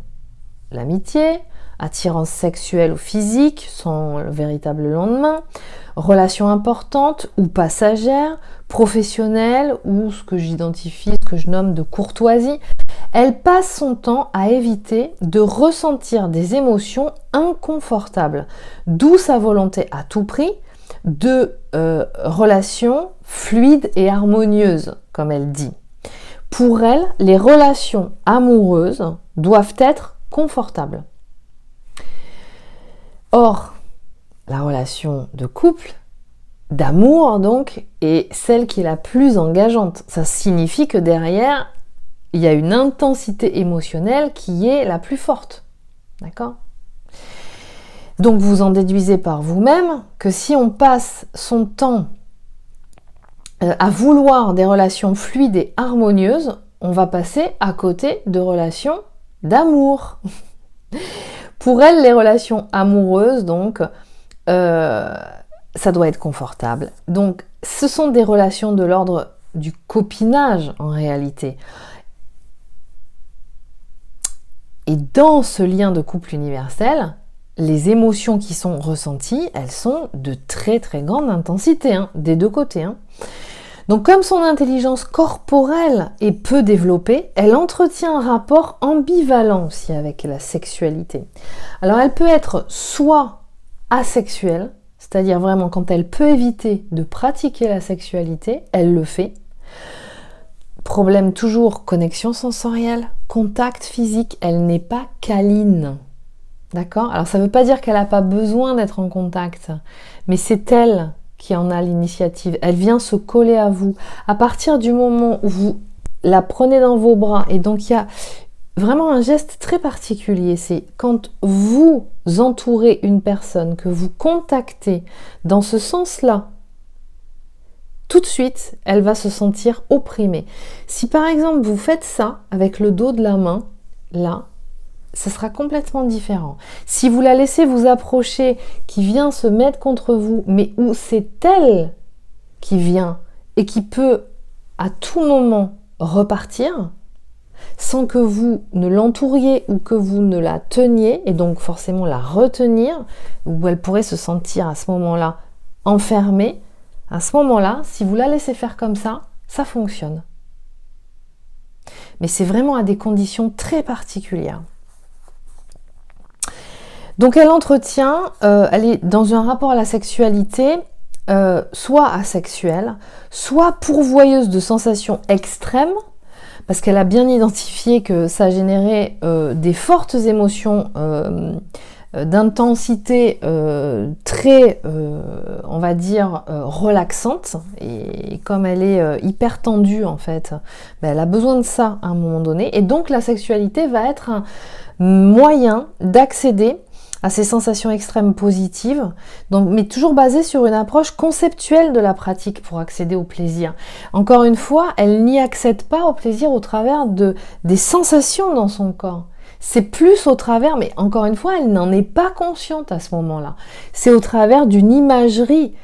L'amitié, attirance sexuelle ou physique sans le véritable lendemain, relation importante ou passagère, professionnelle ou ce que j'identifie, ce que je nomme de courtoisie. Elle passe son temps à éviter de ressentir des émotions inconfortables, d'où sa volonté à tout prix de relations fluides et harmonieuses, comme elle dit. Pour elle, les relations amoureuses doivent être confortables. Or, la relation de couple, d'amour donc, est celle qui est la plus engageante. Ça signifie que derrière, il y a une intensité émotionnelle qui est la plus forte. D'accord ? Donc vous en déduisez par vous-même que si on passe son temps à vouloir des relations fluides et harmonieuses, on va passer à côté de relations d'amour. Pour elle, les relations amoureuses, donc, ça doit être confortable. Donc, ce sont des relations de l'ordre du copinage, en réalité. Et dans ce lien de couple universel, les émotions qui sont ressenties, elles sont de très très grande intensité, des deux côtés. Donc comme son intelligence corporelle est peu développée, elle entretient un rapport ambivalent aussi avec la sexualité. Alors elle peut être soit asexuelle, c'est-à-dire vraiment quand elle peut éviter de pratiquer la sexualité, elle le fait. Problème toujours, connexion sensorielle, contact physique, elle n'est pas câline. D'accord ? Alors ça ne veut pas dire qu'elle n'a pas besoin d'être en contact, mais c'est elle qui en a l'initiative. Elle vient se coller à vous. À partir du moment où vous la prenez dans vos bras, et donc il y a vraiment un geste très particulier, c'est quand vous entourez une personne, que vous contactez dans ce sens-là, tout de suite, elle va se sentir opprimée. Si par exemple vous faites ça avec le dos de la main, là, ça sera complètement différent. Si vous la laissez vous approcher, qui vient se mettre contre vous, mais où c'est elle qui vient et qui peut à tout moment repartir, sans que vous ne l'entouriez ou que vous ne la teniez, et donc forcément la retenir, où elle pourrait se sentir à ce moment-là enfermée, à ce moment-là, si vous la laissez faire comme ça, ça fonctionne. Mais c'est vraiment à des conditions très particulières. Donc elle entretient, elle est dans un rapport à la sexualité, soit asexuelle, soit pourvoyeuse de sensations extrêmes, parce qu'elle a bien identifié que ça générait des fortes émotions d'intensité très, on va dire, relaxante. Et comme elle est hyper tendue, en fait, ben, elle a besoin de ça à un moment donné. Et donc, la sexualité va être un moyen d'accéder à ces sensations extrêmes positives, donc, mais toujours basée sur une approche conceptuelle de la pratique pour accéder au plaisir. Encore une fois, elle n'y accède pas au plaisir au travers des sensations dans son corps. C'est plus au travers, mais encore une fois, elle n'en est pas consciente à ce moment-là. C'est au travers d'une imagerie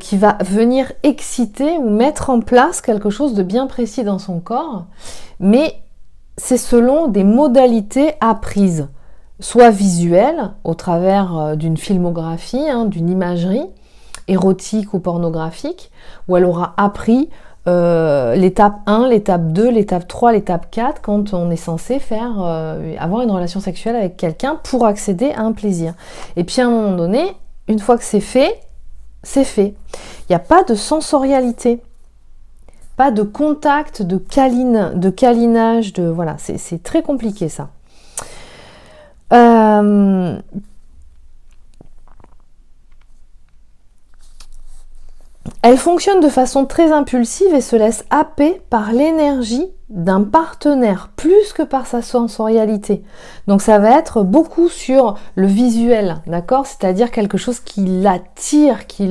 qui va venir exciter ou mettre en place quelque chose de bien précis dans son corps, mais c'est selon des modalités apprises, soit visuelles, au travers d'une filmographie, d'une imagerie érotique ou pornographique, où elle aura appris l'étape 1, l'étape 2, l'étape 3, l'étape 4, quand on est censé avoir une relation sexuelle avec quelqu'un pour accéder à un plaisir. Et puis à un moment donné, une fois que c'est fait, c'est fait. Il n'y a pas de sensorialité, pas de contact, de câlinage, voilà, c'est très compliqué ça. Elle fonctionne de façon très impulsive et se laisse happer par l'énergie d'un partenaire, plus que par sa sensorialité. Donc ça va être beaucoup sur le visuel, d'accord? C'est-à-dire quelque chose qui l'attire, qui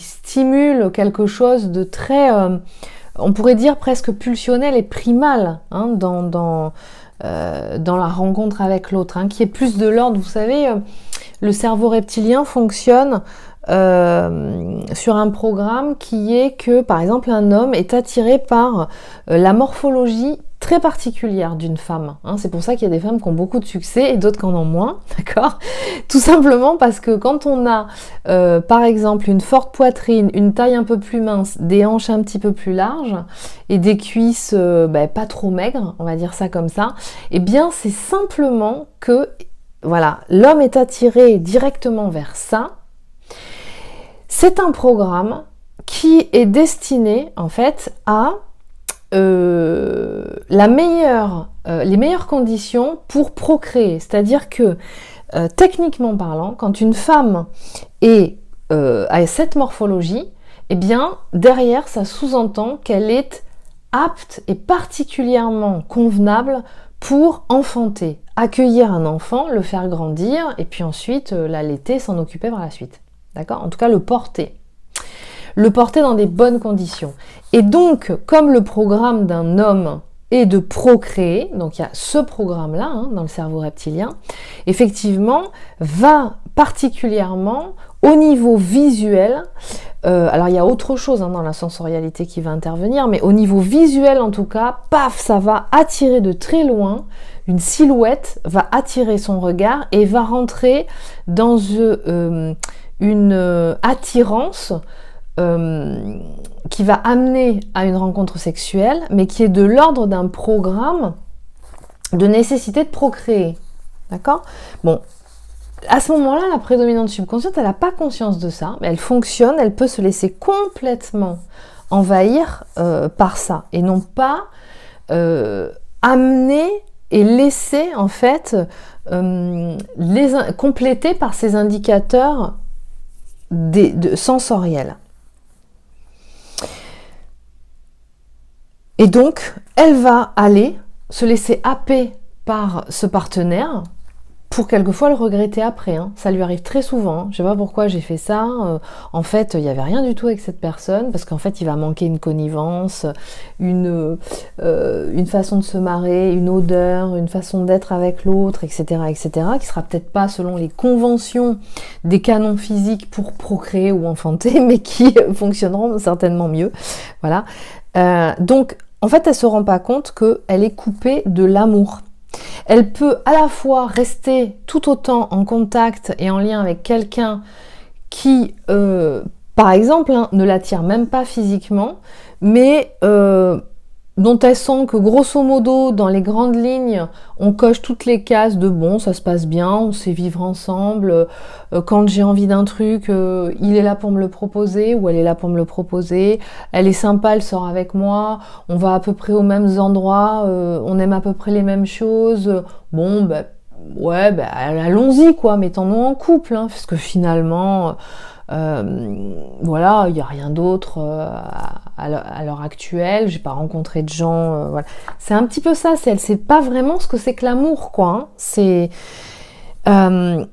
stimule quelque chose de très, on pourrait dire presque pulsionnel et primal, dans la rencontre avec l'autre, qui est plus de l'ordre, vous savez, le cerveau reptilien fonctionne sur un programme qui est que, par exemple, un homme est attiré par la morphologie très particulière d'une femme. C'est pour ça qu'il y a des femmes qui ont beaucoup de succès et d'autres qui en ont moins, d'accord? Tout simplement parce que quand on a, par exemple, une forte poitrine, une taille un peu plus mince, des hanches un petit peu plus larges et des cuisses pas trop maigres, on va dire ça comme ça, eh bien, c'est simplement que, voilà, l'homme est attiré directement vers ça. C'est un programme qui est destiné en fait à les meilleures conditions pour procréer. C'est-à-dire que techniquement parlant, quand une femme a cette morphologie, eh bien derrière ça sous-entend qu'elle est apte et particulièrement convenable pour enfanter, accueillir un enfant, le faire grandir et puis ensuite l'allaiter, s'en occuper par la suite. D'accord ? En tout cas, le porter. Le porter dans des bonnes conditions. Et donc, comme le programme d'un homme est de procréer, donc il y a ce programme-là dans le cerveau reptilien, effectivement, va particulièrement au niveau visuel, alors il y a autre chose dans la sensorialité qui va intervenir, mais au niveau visuel en tout cas, paf, ça va attirer de très loin, une silhouette va attirer son regard et va rentrer dans une attirance qui va amener à une rencontre sexuelle, mais qui est de l'ordre d'un programme de nécessité de procréer. D'accord ? Bon, à ce moment-là, la prédominante subconsciente, elle n'a pas conscience de ça, mais elle fonctionne, elle peut se laisser complètement envahir par ça, et non pas amener et laisser en fait compléter par ces indicateurs sensoriels. Et donc, elle va aller se laisser happer par ce partenaire pour quelquefois le regretter après. Ça lui arrive très souvent. Je ne sais pas pourquoi j'ai fait ça. En fait, il n'y avait rien du tout avec cette personne parce qu'en fait, il va manquer une connivence, une façon de se marrer, une odeur, une façon d'être avec l'autre, etc., qui sera peut-être pas selon les conventions des canons physiques pour procréer ou enfanter, mais qui fonctionneront certainement mieux. Voilà. Donc, en fait, elle se rend pas compte qu'elle est coupée de l'amour. Elle peut à la fois rester tout autant en contact et en lien avec quelqu'un qui, par exemple, ne l'attire même pas physiquement, mais dont elle sent que grosso modo, dans les grandes lignes, on coche toutes les cases de bon, ça se passe bien, on sait vivre ensemble, quand j'ai envie d'un truc, il est là pour me le proposer, ou elle est là pour me le proposer, elle est sympa, elle sort avec moi, on va à peu près aux mêmes endroits, on aime à peu près les mêmes choses, bon, ouais, bah, allons-y, quoi, mettons-nous en couple, hein, parce que finalement, voilà, il n'y a rien d'autre à l'heure actuelle, j'ai pas rencontré de gens, voilà. C'est un petit peu ça, elle sait pas vraiment ce que c'est que l'amour, quoi, hein.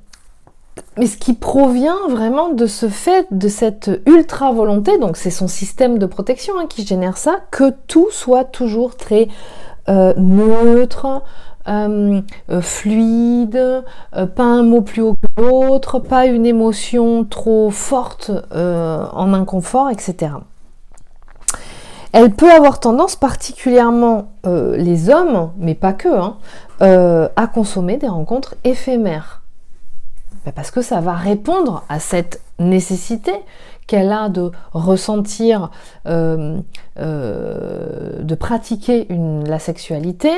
Mais ce qui provient vraiment de ce fait, de cette ultra volonté, donc c'est son système de protection hein, qui génère ça, que tout soit toujours très neutre, fluide, pas un mot plus haut que l'autre, pas une émotion trop forte en inconfort, etc. Elle peut avoir tendance, particulièrement les hommes, mais pas que, hein, à consommer des rencontres éphémères. Parce que ça va répondre à cette nécessité qu'elle a de ressentir, de pratiquer la sexualité,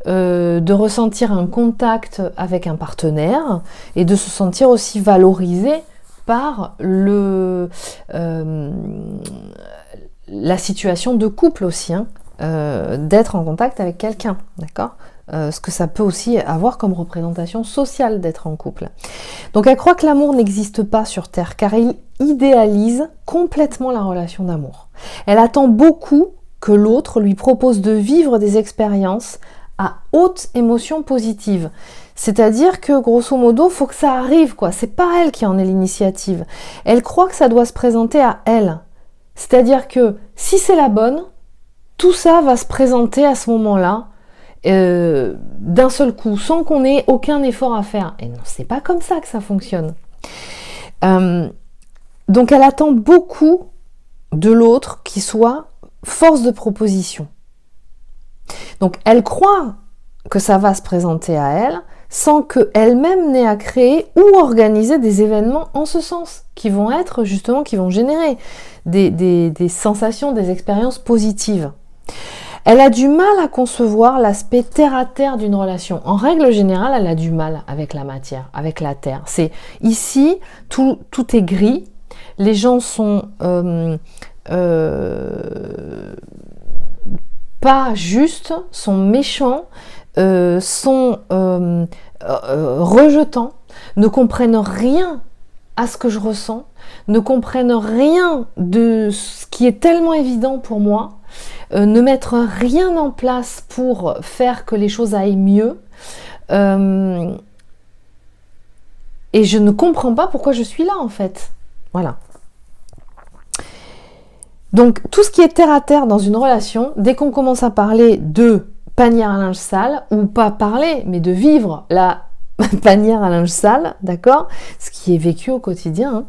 de ressentir un contact avec un partenaire et de se sentir aussi valorisée par la situation de couple aussi, hein, d'être en contact avec quelqu'un, d'accord ? Ce que ça peut aussi avoir comme représentation sociale d'être en couple. Donc elle croit que l'amour n'existe pas sur Terre car il idéalise complètement la relation d'amour. Elle attend beaucoup que l'autre lui propose de vivre des expériences à haute émotion positive. C'est-à-dire que grosso modo, faut que ça arrive, quoi. C'est pas elle qui en est l'initiative. Elle croit que ça doit se présenter à elle. C'est-à-dire que si c'est la bonne, tout ça va se présenter à ce moment-là, d'un seul coup, sans qu'on ait aucun effort à faire. Et non, c'est pas comme ça que ça fonctionne. Donc elle attend beaucoup de l'autre qui soit force de proposition. Donc elle croit que ça va se présenter à elle sans qu'elle-même n'ait à créer ou organiser des événements en ce sens, qui vont être justement, qui vont générer des sensations, des expériences positives. Elle a du mal à concevoir l'aspect terre-à-terre d'une relation. En règle générale, elle a du mal avec la matière, avec la terre. C'est ici, tout est gris. Les gens sont pas justes, sont méchants, sont rejetants, ne comprennent rien à ce que je ressens, ne comprennent rien de ce qui est tellement évident pour moi, ne mettre rien en place pour faire que les choses aillent mieux. Et je ne comprends pas pourquoi je suis là en fait. Voilà. Donc tout ce qui est terre à terre dans une relation, dès qu'on commence à parler de panière à linge sale, ou pas parler, mais de vivre la panière à linge sale, d'accord, ce qui est vécu au quotidien,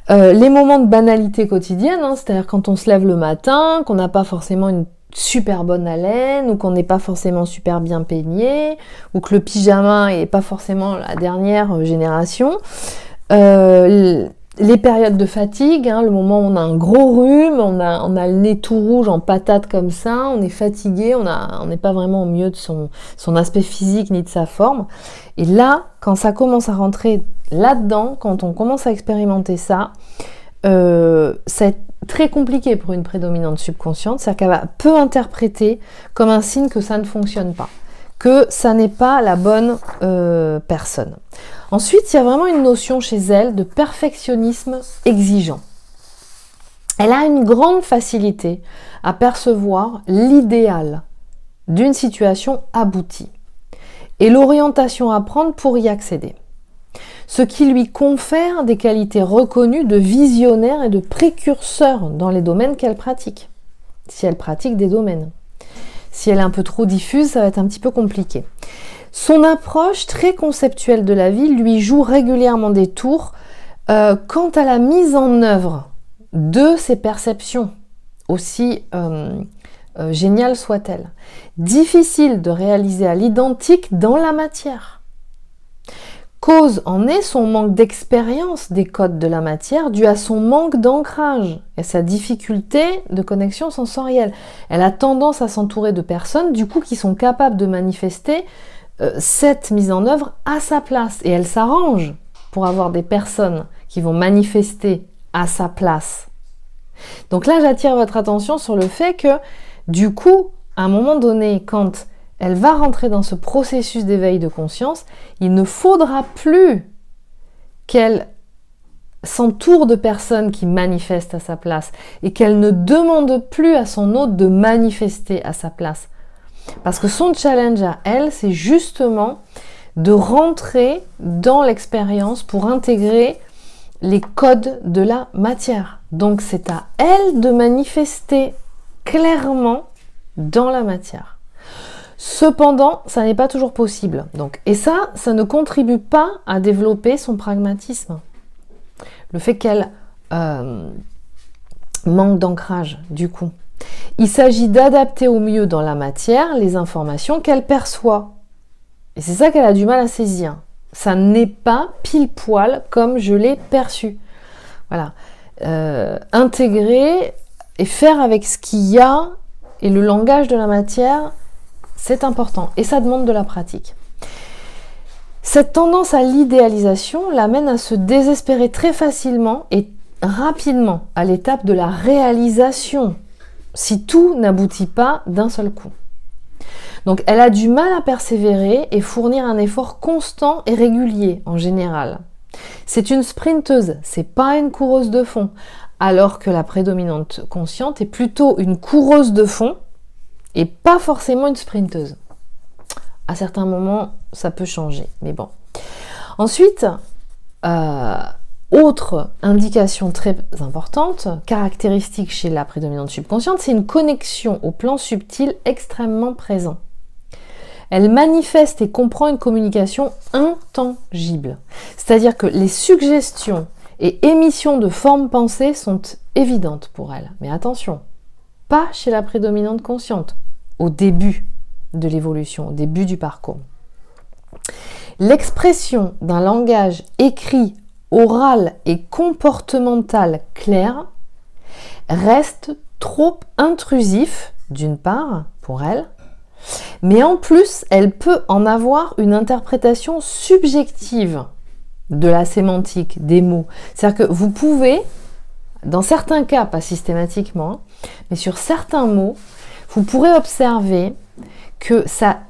hein. Les moments de banalité quotidienne, hein, c'est-à-dire quand on se lève le matin, qu'on n'a pas forcément une super bonne haleine, ou qu'on n'est pas forcément super bien peigné, ou que le pyjama n'est pas forcément la dernière génération, les périodes de fatigue, hein, le moment où on a un gros rhume, on a le nez tout rouge en patate comme ça, on est fatigué, on n'est pas vraiment au mieux de son aspect physique ni de sa forme. Et là, quand ça commence à rentrer là-dedans, quand on commence à expérimenter ça, c'est très compliqué pour une prédominante subconsciente, c'est-à-dire qu'elle peut interpréter comme un signe que ça ne fonctionne pas, que ça n'est pas la bonne personne. Ensuite, il y a vraiment une notion chez elle de perfectionnisme exigeant. Elle a une grande facilité à percevoir l'idéal d'une situation aboutie et l'orientation à prendre pour y accéder. Ce qui lui confère des qualités reconnues de visionnaire et de précurseur dans les domaines qu'elle pratique, si elle pratique des domaines. Si elle est un peu trop diffuse, ça va être un petit peu compliqué. Son approche très conceptuelle de la vie lui joue régulièrement des tours quant à la mise en œuvre de ses perceptions, aussi géniales soient-elles. Difficile de réaliser à l'identique dans la matière. Cause en est son manque d'expérience des codes de la matière dû à son manque d'ancrage et sa difficulté de connexion sensorielle. Elle a tendance à s'entourer de personnes du coup qui sont capables de manifester cette mise en œuvre à sa place. Et elle s'arrange pour avoir des personnes qui vont manifester à sa place. Donc là, j'attire votre attention sur le fait que du coup, à un moment donné, quand elle va rentrer dans ce processus d'éveil de conscience, il ne faudra plus qu'elle s'entoure de personnes qui manifestent à sa place et qu'elle ne demande plus à son hôte de manifester à sa place. Parce que son challenge à elle, c'est justement de rentrer dans l'expérience pour intégrer les codes de la matière. Donc c'est à elle de manifester clairement dans la matière. Cependant, ça n'est pas toujours possible. Donc, et ça ne contribue pas à développer son pragmatisme. Le fait qu'elle manque d'ancrage, du coup. Il s'agit d'adapter au mieux dans la matière les informations qu'elle perçoit. Et c'est ça qu'elle a du mal à saisir. Ça n'est pas pile poil comme je l'ai perçu. Voilà. Intégrer et faire avec ce qu'il y a et le langage de la matière, c'est important. Et ça demande de la pratique. Cette tendance à l'idéalisation l'amène à se désespérer très facilement et rapidement à l'étape de la réalisation, si tout n'aboutit pas d'un seul coup. Donc elle a du mal à persévérer et fournir un effort constant et régulier en général. C'est une sprinteuse, c'est pas une coureuse de fond, alors que la prédominante consciente est plutôt une coureuse de fond et pas forcément une sprinteuse. À certains moments, ça peut changer, mais bon. Ensuite, autre indication très importante, caractéristique chez la prédominante subconsciente, c'est une connexion au plan subtil extrêmement présent. Elle manifeste et comprend une communication intangible. C'est-à-dire que les suggestions et émissions de formes pensées sont évidentes pour elle. Mais attention, pas chez la prédominante consciente, au début de l'évolution, au début du parcours. L'expression d'un langage écrit, oral et comportemental clair reste trop intrusif, d'une part, pour elle, mais en plus, elle peut en avoir une interprétation subjective de la sémantique, des mots. C'est-à-dire que vous pouvez, dans certains cas, pas systématiquement, mais sur certains mots, vous pourrez observer que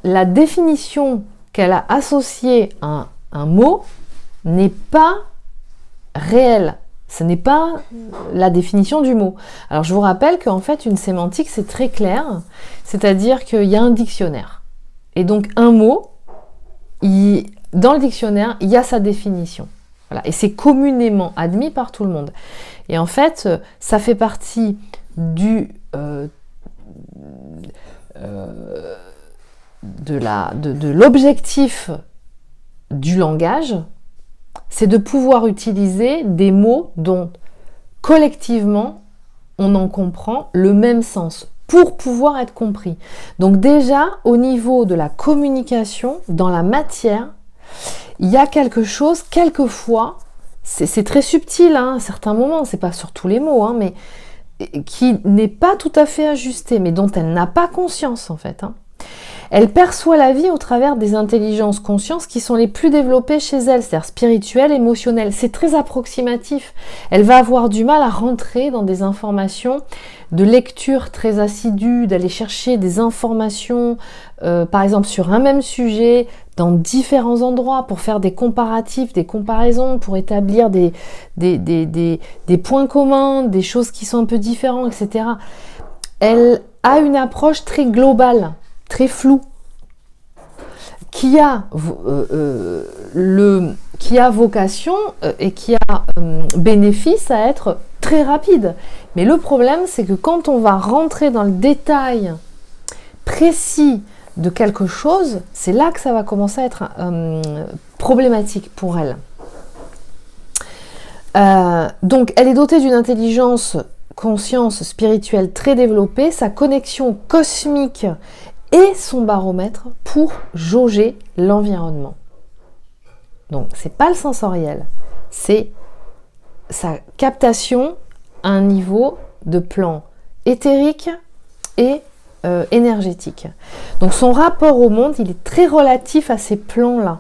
la définition qu'elle a associée à un mot n'est pas réelle. Ce n'est pas la définition du mot. Alors je vous rappelle qu'en fait une sémantique c'est très clair, c'est-à-dire qu'il y a un dictionnaire. Et donc un mot, dans le dictionnaire, il y a sa définition. Voilà. Et c'est communément admis par tout le monde. Et en fait, ça fait partie de l'objectif du langage, c'est de pouvoir utiliser des mots dont collectivement on en comprend le même sens pour pouvoir être compris. Donc déjà au niveau de la communication dans la matière, il y a quelque chose quelquefois, c'est très subtil à certains moments, c'est pas sur tous les mots, mais qui n'est pas tout à fait ajusté, mais dont elle n'a pas conscience en fait. Elle perçoit la vie au travers des intelligences consciences qui sont les plus développées chez elle, c'est-à-dire spirituelles, émotionnelles. C'est très approximatif. Elle va avoir du mal à rentrer dans des informations de lecture très assidue, d'aller chercher des informations, par exemple sur un même sujet, dans différents endroits, pour faire des comparatifs, des comparaisons, pour établir des points communs, des choses qui sont un peu différentes, etc. Elle a une approche très globale, très flou, qui a vocation et qui a bénéfice à être très rapide. Mais le problème, c'est que quand on va rentrer dans le détail précis de quelque chose, c'est là que ça va commencer à être problématique pour elle. Donc, elle est dotée d'une intelligence, conscience spirituelle très développée, sa connexion cosmique et son baromètre pour jauger l'environnement. Donc, c'est pas le sensoriel, c'est sa captation à un niveau de plan éthérique et énergétique. Donc, son rapport au monde, il est très relatif à ces plans-là.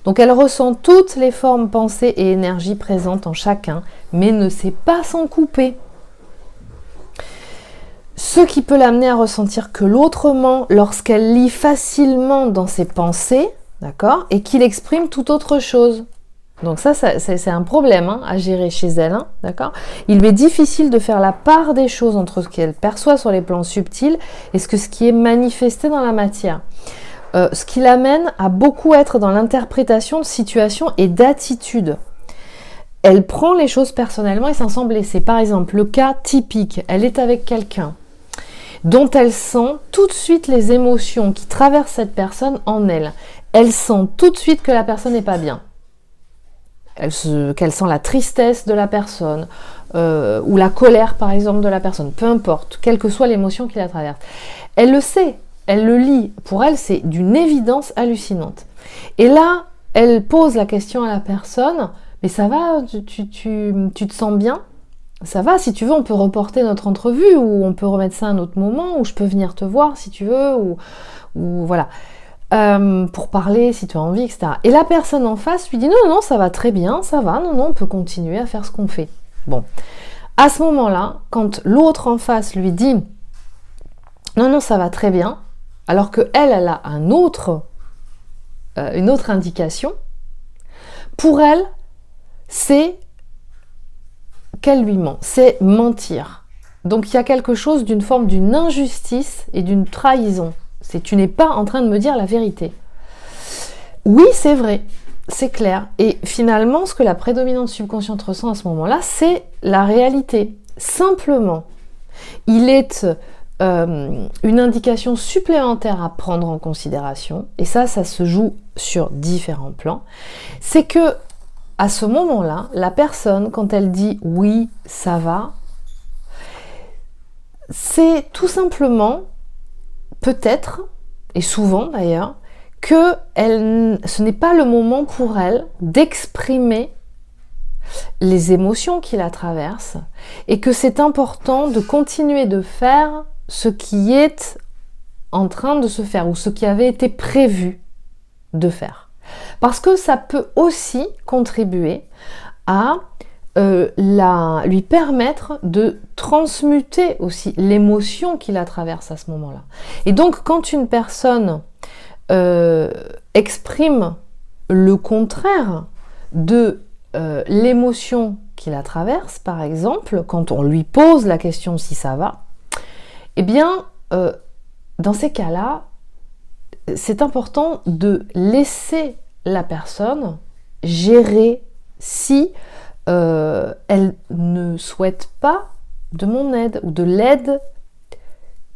Donc, elle ressent toutes les formes, pensées et énergies présentes en chacun, mais ne sait pas s'en couper. Ce qui peut l'amener à ressentir que l'autre ment lorsqu'elle lit facilement dans ses pensées, d'accord, et qu'il exprime tout autre chose. Donc ça c'est un problème hein, à gérer chez elle, hein, d'accord. Il lui est difficile de faire la part des choses entre ce qu'elle perçoit sur les plans subtils et ce qui est manifesté dans la matière. Ce qui l'amène à beaucoup être dans l'interprétation de situations et d'attitudes. Elle prend les choses personnellement et s'en sent blessée. Par exemple, le cas typique, elle est avec quelqu'un dont elle sent tout de suite les émotions qui traversent cette personne en elle. Elle sent tout de suite que la personne n'est pas bien. Qu'elle sent la tristesse de la personne ou la colère par exemple de la personne, peu importe, quelle que soit l'émotion qui la traverse. Elle le sait, elle le lit, pour elle c'est d'une évidence hallucinante. Et là, elle pose la question à la personne, mais ça va, tu te sens bien ? Ça va, si tu veux, on peut reporter notre entrevue ou on peut remettre ça à un autre moment ou je peux venir te voir si tu veux ou voilà. Pour parler si tu as envie, etc. Et la personne en face lui dit non, ça va très bien, ça va, non, on peut continuer à faire ce qu'on fait. Bon, à ce moment-là, quand l'autre en face lui dit non, ça va très bien, alors que elle a une autre indication, pour elle, c'est qu'elle lui ment, c'est mentir. Donc il y a quelque chose d'une forme d'une injustice et d'une trahison. Tu n'es pas en train de me dire la vérité. Oui, c'est vrai, c'est clair. Et finalement, ce que la prédominante subconsciente ressent à ce moment-là, c'est la réalité. Simplement, il est une indication supplémentaire à prendre en considération, et ça se joue sur différents plans, c'est que à ce moment-là, la personne, quand elle dit « oui, ça va », c'est tout simplement, peut-être, et souvent d'ailleurs, que ce n'est pas le moment pour elle d'exprimer les émotions qui la traversent et que c'est important de continuer de faire ce qui est en train de se faire ou ce qui avait été prévu de faire. Parce que ça peut aussi contribuer à lui permettre de transmuter aussi l'émotion qui la traverse à ce moment-là. Et donc, quand une personne exprime le contraire de l'émotion qui la traverse, par exemple, quand on lui pose la question si ça va, eh bien, dans ces cas-là, c'est important de laisser la personne gérer si elle ne souhaite pas de mon aide ou de l'aide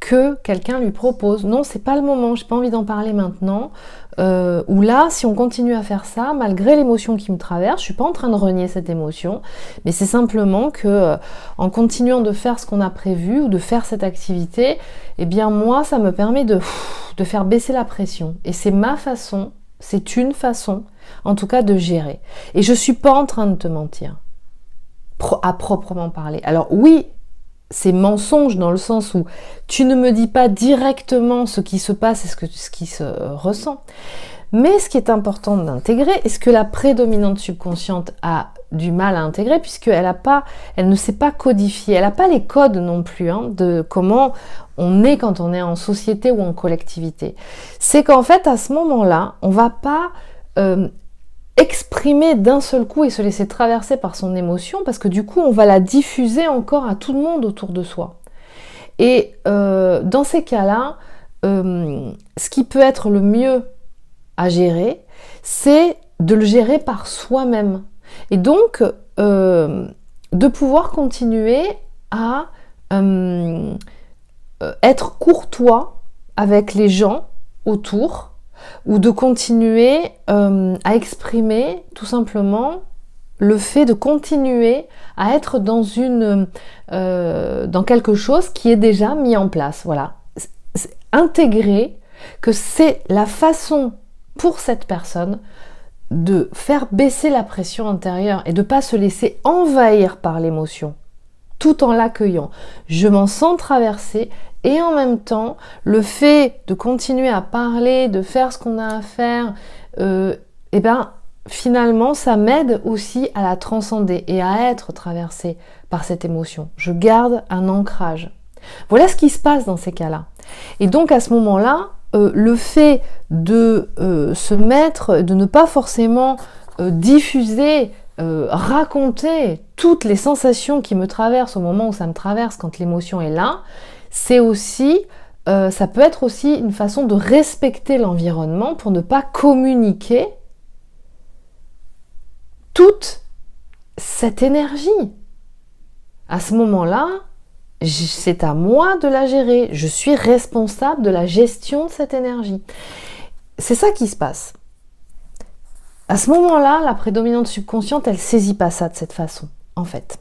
que quelqu'un lui propose. Non, c'est pas le moment, j'ai pas envie d'en parler maintenant. Ou là, si on continue à faire ça, malgré l'émotion qui me traverse, je suis pas en train de renier cette émotion, mais c'est simplement que en continuant de faire ce qu'on a prévu ou de faire cette activité, eh bien moi, ça me permet de faire baisser la pression. Et c'est ma façon, c'est une façon, en tout cas, de gérer. Et je suis pas en train de te mentir, à proprement parler. Alors oui, c'est mensonge dans le sens où tu ne me dis pas directement ce qui se passe et ce qui se ressent. Mais ce qui est important d'intégrer, et ce que la prédominante subconsciente a du mal à intégrer, puisqu'elle ne sait pas codifier, elle n'a pas les codes non plus de comment on est quand on est en société ou en collectivité. C'est qu'en fait, à ce moment-là, on ne va pas exprimer d'un seul coup et se laisser traverser par son émotion, parce que du coup, on va la diffuser encore à tout le monde autour de soi. Et dans ces cas-là, ce qui peut être le mieux à gérer, c'est de le gérer par soi-même. Et donc, de pouvoir continuer à être courtois avec les gens autour, ou de continuer à exprimer tout simplement le fait de continuer à être dans quelque chose qui est déjà mis en place. Voilà. Intégrer que c'est la façon pour cette personne de faire baisser la pression intérieure et de ne pas se laisser envahir par l'émotion, tout en l'accueillant. Je m'en sens traversée et en même temps, le fait de continuer à parler, de faire ce qu'on a à faire, finalement, ça m'aide aussi à la transcender et à être traversée par cette émotion. Je garde un ancrage. Voilà ce qui se passe dans ces cas-là. Et donc à ce moment-là, le fait de se mettre, de ne pas forcément diffuser, raconter toutes les sensations qui me traversent au moment où ça me traverse quand l'émotion est là, c'est aussi, ça peut être aussi une façon de respecter l'environnement pour ne pas communiquer toute cette énergie. À ce moment-là, c'est à moi de la gérer. Je suis responsable de la gestion de cette énergie. C'est ça qui se passe. À ce moment-là, la prédominante subconsciente, elle saisit pas ça de cette façon, en fait.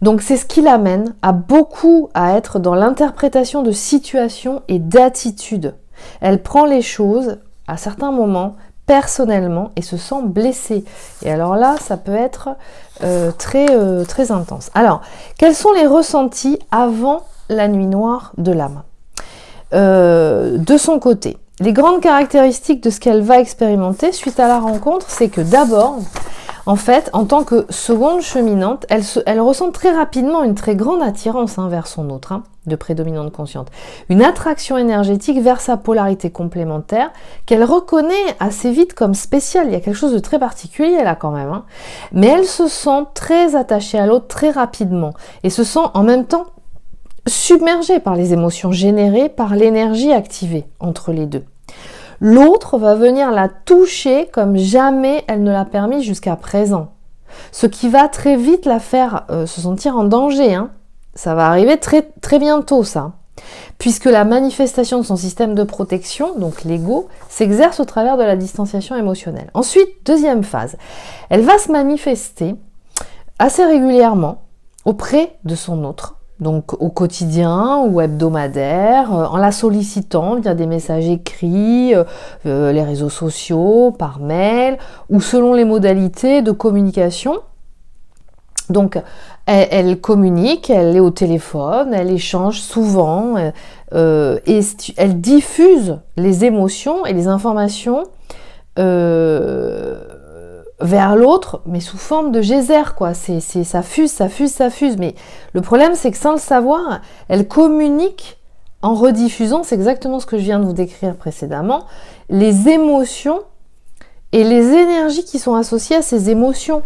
Donc c'est ce qui l'amène à être dans l'interprétation de situations et d'attitudes. Elle prend les choses, à certains moments, personnellement et se sent blessée. Et alors là, ça peut être très intense. Alors, quels sont les ressentis avant la nuit noire de l'âme de son côté? Les grandes caractéristiques de ce qu'elle va expérimenter suite à la rencontre, c'est que d'abord, en fait, en tant que seconde cheminante, elle ressent très rapidement une très grande attirance vers son autre, de prédominante consciente. Une attraction énergétique vers sa polarité complémentaire qu'elle reconnaît assez vite comme spéciale. Il y a quelque chose de très particulier là quand même. Mais elle se sent très attachée à l'autre très rapidement et se sent en même temps submergée par les émotions générées par l'énergie activée entre les deux. L'autre va venir la toucher comme jamais elle ne l'a permis jusqu'à présent. Ce qui va très vite la faire se sentir en danger. Ça va arriver très bientôt, ça. Puisque la manifestation de son système de protection, donc l'ego, s'exerce au travers de la distanciation émotionnelle. Ensuite, deuxième phase, elle va se manifester assez régulièrement auprès de son autre, donc au quotidien ou hebdomadaire, en la sollicitant via des messages écrits, les réseaux sociaux, par mail, ou selon les modalités de communication. Donc, elle communique, elle est au téléphone, elle échange souvent, et elle diffuse les émotions et les informations vers l'autre, mais sous forme de geyser, quoi. Ça fuse. Mais le problème, c'est que sans le savoir, elle communique en rediffusant, c'est exactement ce que je viens de vous décrire précédemment, les émotions et les énergies qui sont associées à ces émotions.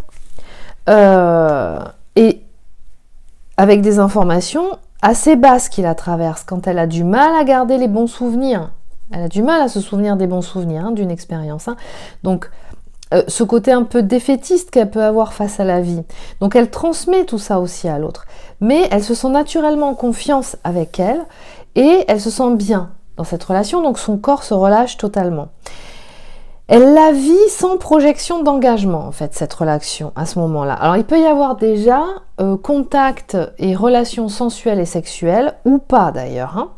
Et avec des informations assez basses qui la traversent, quand elle a du mal à garder les bons souvenirs. Elle a du mal à se souvenir des bons souvenirs d'une expérience. Donc, ce côté un peu défaitiste qu'elle peut avoir face à la vie. Donc elle transmet tout ça aussi à l'autre. Mais elle se sent naturellement en confiance avec elle et elle se sent bien dans cette relation, donc son corps se relâche totalement. Elle la vit sans projection d'engagement, en fait, cette relation, à ce moment-là. Alors, il peut y avoir déjà contact et relations sensuelles et sexuelles, ou pas d'ailleurs,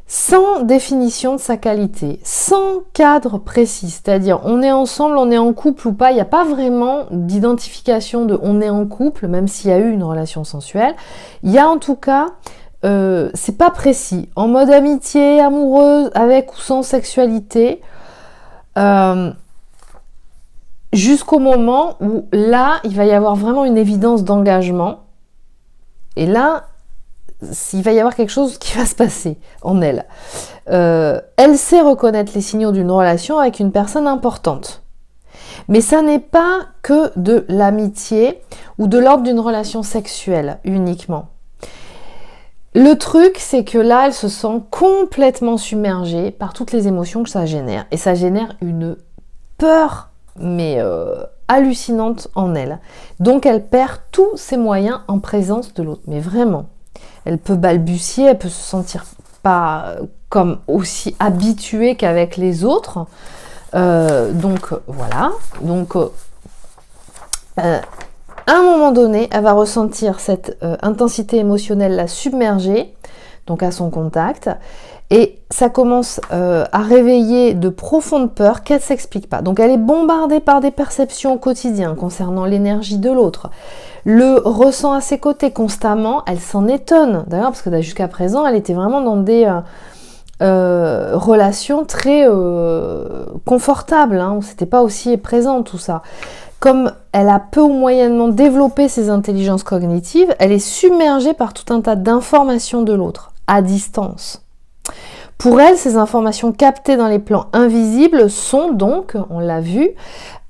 sans définition de sa qualité, sans cadre précis, c'est-à-dire on est ensemble, on est en couple ou pas, il n'y a pas vraiment d'identification de on est en couple, même s'il y a eu une relation sensuelle. Il y a en tout cas, c'est pas précis, en mode amitié, amoureuse, avec ou sans sexualité, jusqu'au moment où là, il va y avoir vraiment une évidence d'engagement, et là, il va y avoir quelque chose qui va se passer en elle. Elle sait reconnaître les signaux d'une relation avec une personne importante. Mais ça n'est pas que de l'amitié ou de l'ordre d'une relation sexuelle uniquement. Le truc, c'est que là, elle se sent complètement submergée par toutes les émotions que ça génère. Et ça génère une peur, mais hallucinante en elle. Donc, elle perd tous ses moyens en présence de l'autre. Mais vraiment. Elle peut balbutier, elle peut se sentir pas comme aussi habituée qu'avec les autres. Donc voilà. Donc à un moment donné, elle va ressentir cette intensité émotionnelle la submerger, donc à son contact. Et ça commence à réveiller de profondes peurs qu'elle ne s'explique pas. Donc elle est bombardée par des perceptions au quotidien concernant l'énergie de l'autre. Le ressent à ses côtés constamment, elle s'en étonne. D'ailleurs, parce que jusqu'à présent, elle était vraiment dans des relations très confortables. C'était pas aussi présent tout ça. comme elle a peu ou moyennement développé ses intelligences cognitives, elle est submergée par tout un tas d'informations de l'autre, à distance. Pour elle, ces informations captées dans les plans invisibles sont donc, on l'a vu,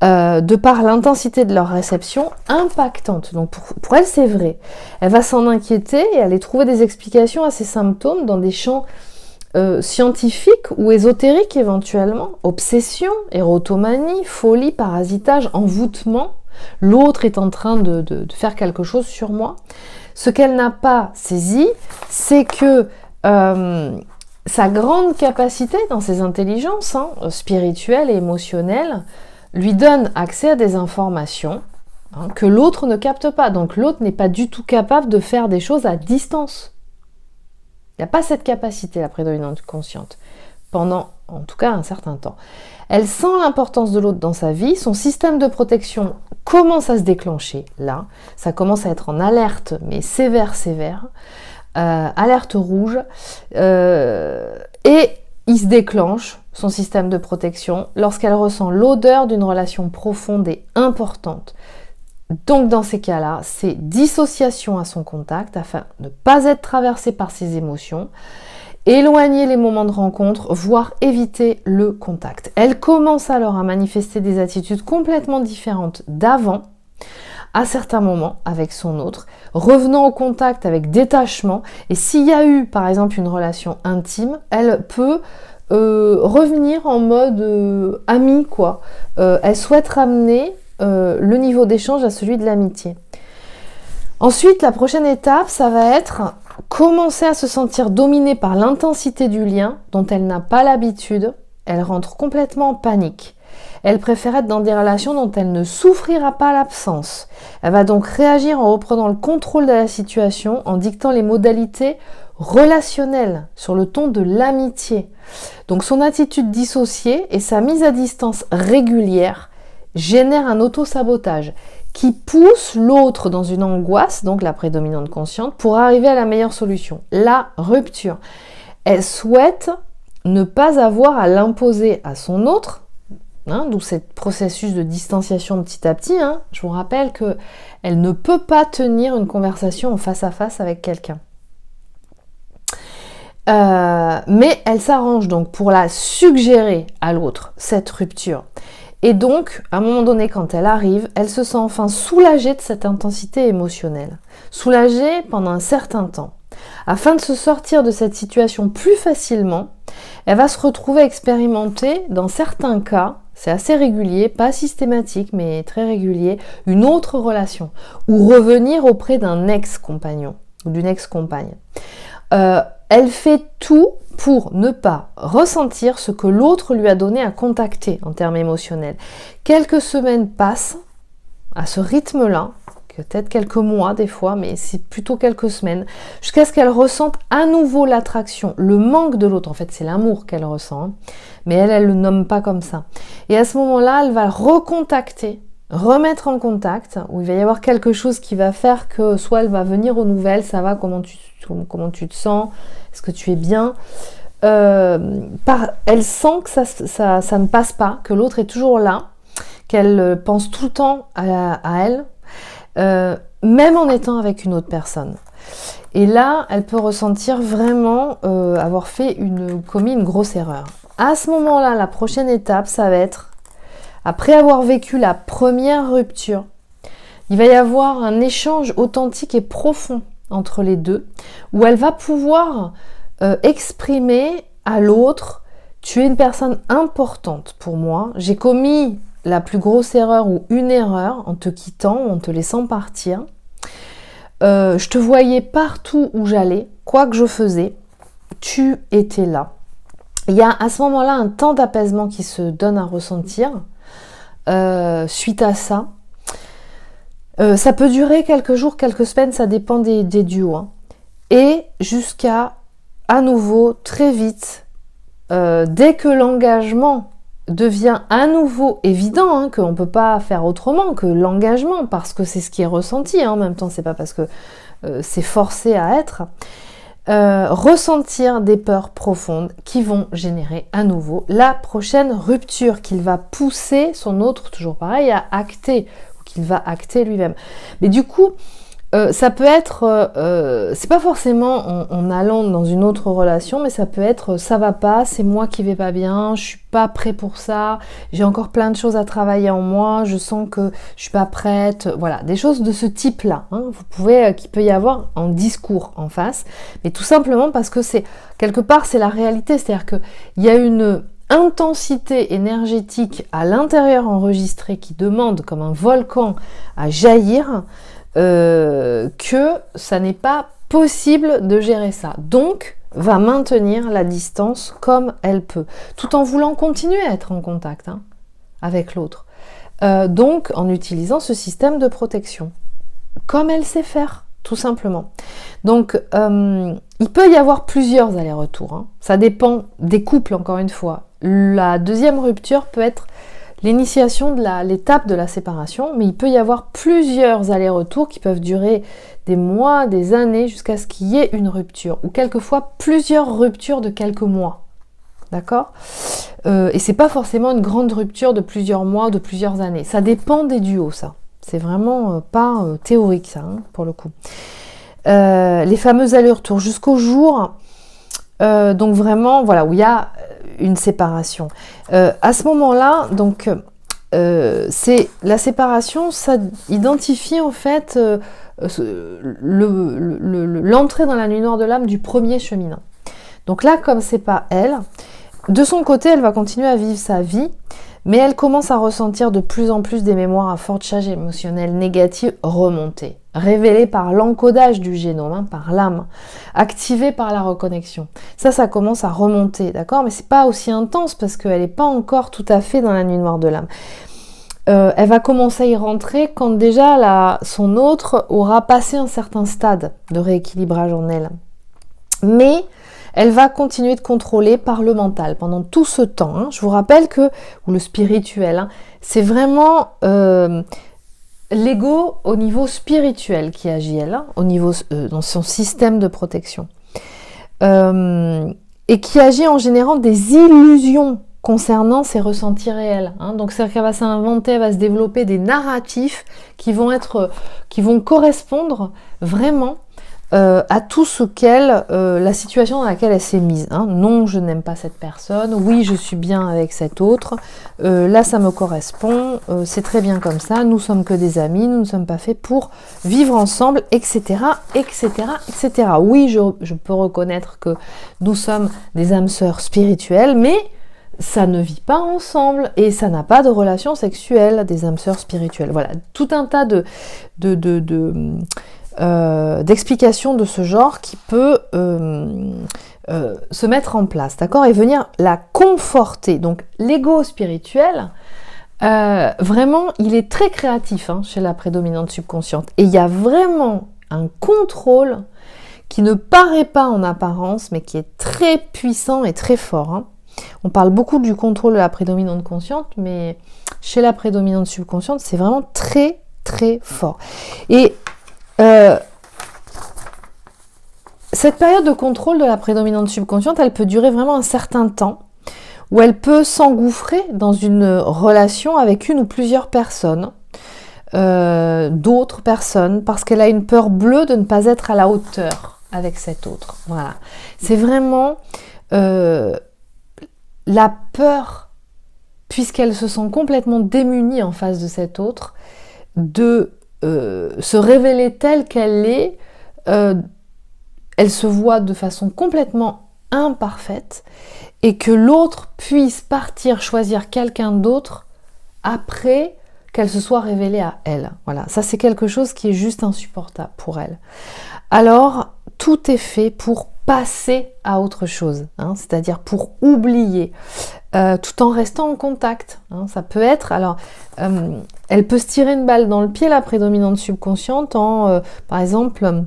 de par l'intensité de leur réception, impactantes. Donc pour elle, c'est vrai. Elle va s'en inquiéter et aller trouver des explications à ces symptômes dans des champs scientifiques ou ésotériques éventuellement. Obsession, érotomanie, folie, parasitage, envoûtement. L'autre est en train de faire quelque chose sur moi. Ce qu'elle n'a pas saisi, c'est que sa grande capacité dans ses intelligences spirituelles et émotionnelles lui donne accès à des informations que l'autre ne capte pas. Donc l'autre n'est pas du tout capable de faire des choses à distance. Il n'y a pas cette capacité, la prédominante consciente, pendant en tout cas un certain temps. Elle sent l'importance de l'autre dans sa vie, son système de protection commence à se déclencher là, ça commence à être en alerte, mais sévère, alerte rouge, et il se déclenche, son système de protection, lorsqu'elle ressent l'odeur d'une relation profonde et importante. Donc dans ces cas-là, c'est dissociation à son contact afin de ne pas être traversée par ses émotions, éloigner les moments de rencontre, voire éviter le contact. Elle commence alors à manifester des attitudes complètement différentes d'avant, à certains moments avec son autre, revenant au contact avec détachement, et s'il y a eu par exemple une relation intime, elle peut revenir en mode amie quoi. Elle souhaite ramener le niveau d'échange à celui de l'amitié. Ensuite, la prochaine étape, ça va être commencer à se sentir dominée par l'intensité du lien dont elle n'a pas l'habitude. Elle rentre complètement en panique. Elle préfère être dans des relations dont elle ne souffrira pas l'absence. Elle va donc réagir en reprenant le contrôle de la situation, en dictant les modalités relationnelles sur le ton de l'amitié. Donc son attitude dissociée et sa mise à distance régulière génèrent un auto-sabotage qui pousse l'autre dans une angoisse, donc la prédominante consciente, pour arriver à la meilleure solution, la rupture. Elle souhaite ne pas avoir à l'imposer à son autre, d'où ce processus de distanciation petit à petit. Je vous rappelle qu'elle ne peut pas tenir une conversation en face à face avec quelqu'un. Mais elle s'arrange donc pour la suggérer à l'autre, cette rupture. Et donc, à un moment donné, quand elle arrive, elle se sent enfin soulagée de cette intensité émotionnelle. Soulagée pendant un certain temps. Afin de se sortir de cette situation plus facilement, elle va se retrouver à expérimenter, dans certains cas, c'est assez régulier, pas systématique, mais très régulier, une autre relation. Ou revenir auprès d'un ex-compagnon ou d'une ex-compagne. Elle fait tout pour ne pas ressentir ce que l'autre lui a donné à contacter en termes émotionnels. Quelques semaines passent à ce rythme-là, peut-être quelques mois des fois, mais c'est plutôt quelques semaines, jusqu'à ce qu'elle ressente à nouveau l'attraction, le manque de l'autre. En fait, c'est l'amour qu'elle ressent, mais elle le nomme pas comme ça. Et à ce moment-là, elle va recontacter, remettre en contact, où il va y avoir quelque chose qui va faire que soit elle va venir aux nouvelles, ça va, comment tu te sens, est-ce que tu es bien, elle sent que ça ne passe pas, que l'autre est toujours là, qu'elle pense tout le temps à elle, même en étant avec une autre personne. Et là, elle peut ressentir vraiment avoir commis une grosse erreur. À ce moment-là, la prochaine étape, ça va être, après avoir vécu la première rupture, il va y avoir un échange authentique et profond entre les deux, où elle va pouvoir exprimer à l'autre « Tu es une personne importante pour moi, j'ai commis la plus grosse erreur ou une erreur en te quittant, en te laissant partir. Je te voyais partout où j'allais, quoi que je faisais, tu étais là. » Il y a à ce moment-là un temps d'apaisement qui se donne à ressentir suite à ça. Ça peut durer quelques jours, quelques semaines, ça dépend des duos. Et jusqu'à, à nouveau, très vite, dès que l'engagement devient à nouveau évident, qu'on ne peut pas faire autrement que l'engagement, parce que c'est ce qui est ressenti, en même temps, c'est pas parce que c'est forcé à être, ressentir des peurs profondes qui vont générer à nouveau la prochaine rupture qu'il va pousser son autre, toujours pareil, à acter, ou qu'il va acter lui-même. Mais du coup, ça peut être, c'est pas forcément en allant dans une autre relation, mais ça peut être ça va pas, c'est moi qui vais pas bien, je suis pas prêt pour ça, j'ai encore plein de choses à travailler en moi, je sens que je suis pas prête, voilà, des choses de ce type-là. Hein, vous pouvez, qu'il peut y avoir en discours en face, mais tout simplement parce que c'est quelque part c'est la réalité, c'est-à-dire que il y a une intensité énergétique à l'intérieur enregistrée qui demande comme un volcan à jaillir. Que ça n'est pas possible de gérer ça. Donc, va maintenir la distance comme elle peut, tout en voulant continuer à être en contact avec l'autre. Donc, en utilisant ce système de protection, comme elle sait faire, tout simplement. Donc, il peut y avoir plusieurs allers-retours. Ça dépend des couples, encore une fois. La deuxième rupture peut être l'initiation de l'étape de la séparation, mais il peut y avoir plusieurs allers-retours qui peuvent durer des mois, des années, jusqu'à ce qu'il y ait une rupture, ou quelquefois plusieurs ruptures de quelques mois. D'accord ? Et c'est pas forcément une grande rupture de plusieurs mois, de plusieurs années. Ça dépend des duos, ça. C'est vraiment pas théorique, ça, pour le coup. Les fameux allers-retours jusqu'au jour, donc vraiment, voilà, où il y a une séparation. À ce moment-là, donc, c'est la séparation, ça identifie en fait l'entrée dans la nuit noire de l'âme du premier cheminant. Donc là, comme c'est pas elle, de son côté, elle va continuer à vivre sa vie, mais elle commence à ressentir de plus en plus des mémoires à forte charge émotionnelle négative remontées, révélées par l'encodage du génome, par l'âme, activées par la reconnexion. Ça commence à remonter, d'accord ? Mais c'est pas aussi intense parce qu'elle n'est pas encore tout à fait dans la nuit noire de l'âme. Elle va commencer à y rentrer quand déjà son autre aura passé un certain stade de rééquilibrage en elle. Mais elle va continuer de contrôler par le mental pendant tout ce temps. Je vous rappelle que, ou le spirituel, c'est vraiment l'ego au niveau spirituel qui agit elle, au niveau dans son système de protection. Et qui agit en générant des illusions concernant ses ressentis réels. Donc c'est-à-dire qu'elle va s'inventer, elle va se développer des narratifs qui vont correspondre vraiment à tout ce qu'elle, la situation dans laquelle elle s'est mise. Non, je n'aime pas cette personne. Oui, je suis bien avec cet autre. Là, ça me correspond. C'est très bien comme ça. Nous sommes que des amis. Nous ne sommes pas faits pour vivre ensemble, etc., etc., etc. Oui, je peux reconnaître que nous sommes des âmes sœurs spirituelles, mais ça ne vit pas ensemble et ça n'a pas de relation sexuelle, des âmes sœurs spirituelles. Voilà, tout un tas d'explications de ce genre qui peut se mettre en place, d'accord, et venir la conforter. Donc l'ego spirituel, vraiment, il est très créatif chez la prédominante subconsciente. Et il y a vraiment un contrôle qui ne paraît pas en apparence, mais qui est très puissant et très fort. On parle beaucoup du contrôle de la prédominante consciente, mais chez la prédominante subconsciente, c'est vraiment très, très fort. Et cette période de contrôle de la prédominante subconsciente, elle peut durer vraiment un certain temps, où elle peut s'engouffrer dans une relation avec une ou plusieurs personnes, d'autres personnes, parce qu'elle a une peur bleue de ne pas être à la hauteur avec cet autre. Voilà. C'est vraiment la peur, puisqu'elle se sent complètement démunie en face de cet autre, de se révéler telle qu'elle est. Elle se voit de façon complètement imparfaite et que l'autre puisse partir choisir quelqu'un d'autre après qu'elle se soit révélée à elle. Voilà, ça c'est quelque chose qui est juste insupportable pour elle. Alors, tout est fait pour passer à autre chose, c'est-à-dire pour oublier, tout en restant en contact. Ça peut être, alors, elle peut se tirer une balle dans le pied, la prédominante subconsciente, en, par exemple,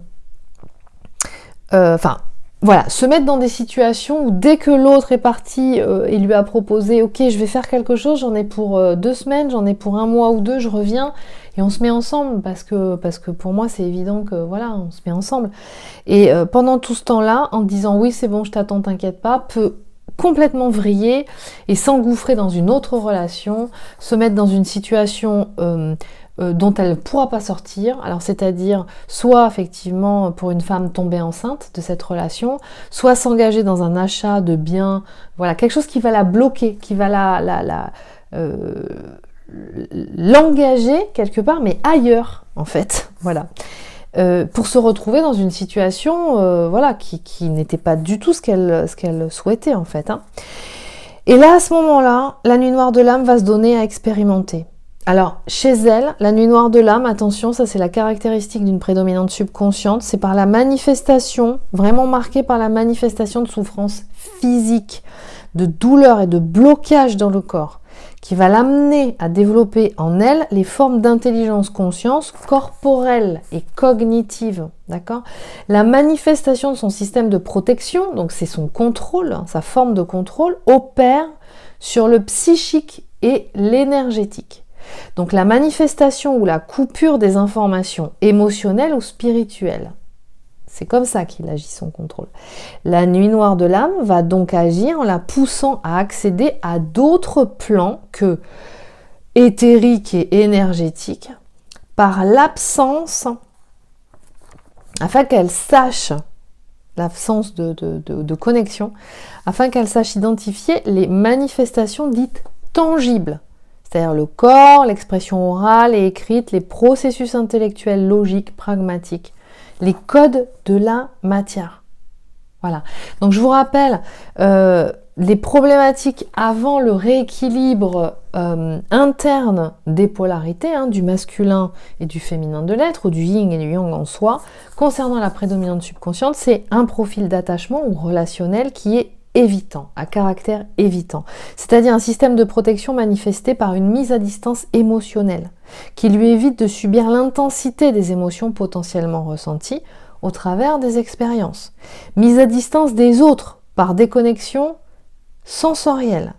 voilà, se mettre dans des situations où dès que l'autre est parti et lui a proposé « Ok, je vais faire quelque chose, j'en ai pour 2 semaines, j'en ai pour 1 mois ou 2, je reviens et on se met ensemble parce que pour moi c'est évident que voilà, on se met ensemble. » Et pendant tout ce temps-là, en disant « Oui, c'est bon, je t'attends, t'inquiète pas », peut complètement vriller et s'engouffrer dans une autre relation, se mettre dans une situation dont elle ne pourra pas sortir, alors c'est-à-dire soit effectivement pour une femme tomber enceinte de cette relation, soit s'engager dans un achat de biens, voilà, quelque chose qui va la bloquer, qui va l'engager quelque part, mais ailleurs en fait, voilà. Pour se retrouver dans une situation voilà, qui n'était pas du tout ce qu'elle souhaitait en fait. Hein. Et là, à ce moment-là, la nuit noire de l'âme va se donner à expérimenter. Alors, chez elle, la nuit noire de l'âme, attention, ça c'est la caractéristique d'une prédominante subconsciente, c'est par la manifestation, vraiment marquée par la manifestation de souffrance physique, de douleur et de blocage dans le corps, qui va l'amener à développer en elle les formes d'intelligence conscience corporelle et cognitive, d'accord ? La manifestation de son système de protection, donc c'est son contrôle, sa forme de contrôle, opère sur le psychique et l'énergétique. Donc la manifestation ou la coupure des informations émotionnelles ou spirituelles. C'est comme ça qu'il agit son contrôle. La nuit noire de l'âme va donc agir en la poussant à accéder à d'autres plans que éthériques et énergétiques par l'absence, afin qu'elle sache, l'absence de connexion, afin qu'elle sache identifier les manifestations dites tangibles. C'est-à-dire le corps, l'expression orale et écrite, les processus intellectuels logiques, pragmatiques, les codes de la matière. Voilà. Donc je vous rappelle, les problématiques avant le rééquilibre interne des polarités, hein, du masculin et du féminin de l'être, ou du yin et du yang en soi, concernant la prédominante subconsciente, c'est un profil d'attachement ou relationnel qui est évitant, à caractère évitant. C'est-à-dire un système de protection manifesté par une mise à distance émotionnelle, qui lui évite de subir l'intensité des émotions potentiellement ressenties au travers des expériences. Mise à distance des autres par déconnexion sensorielle.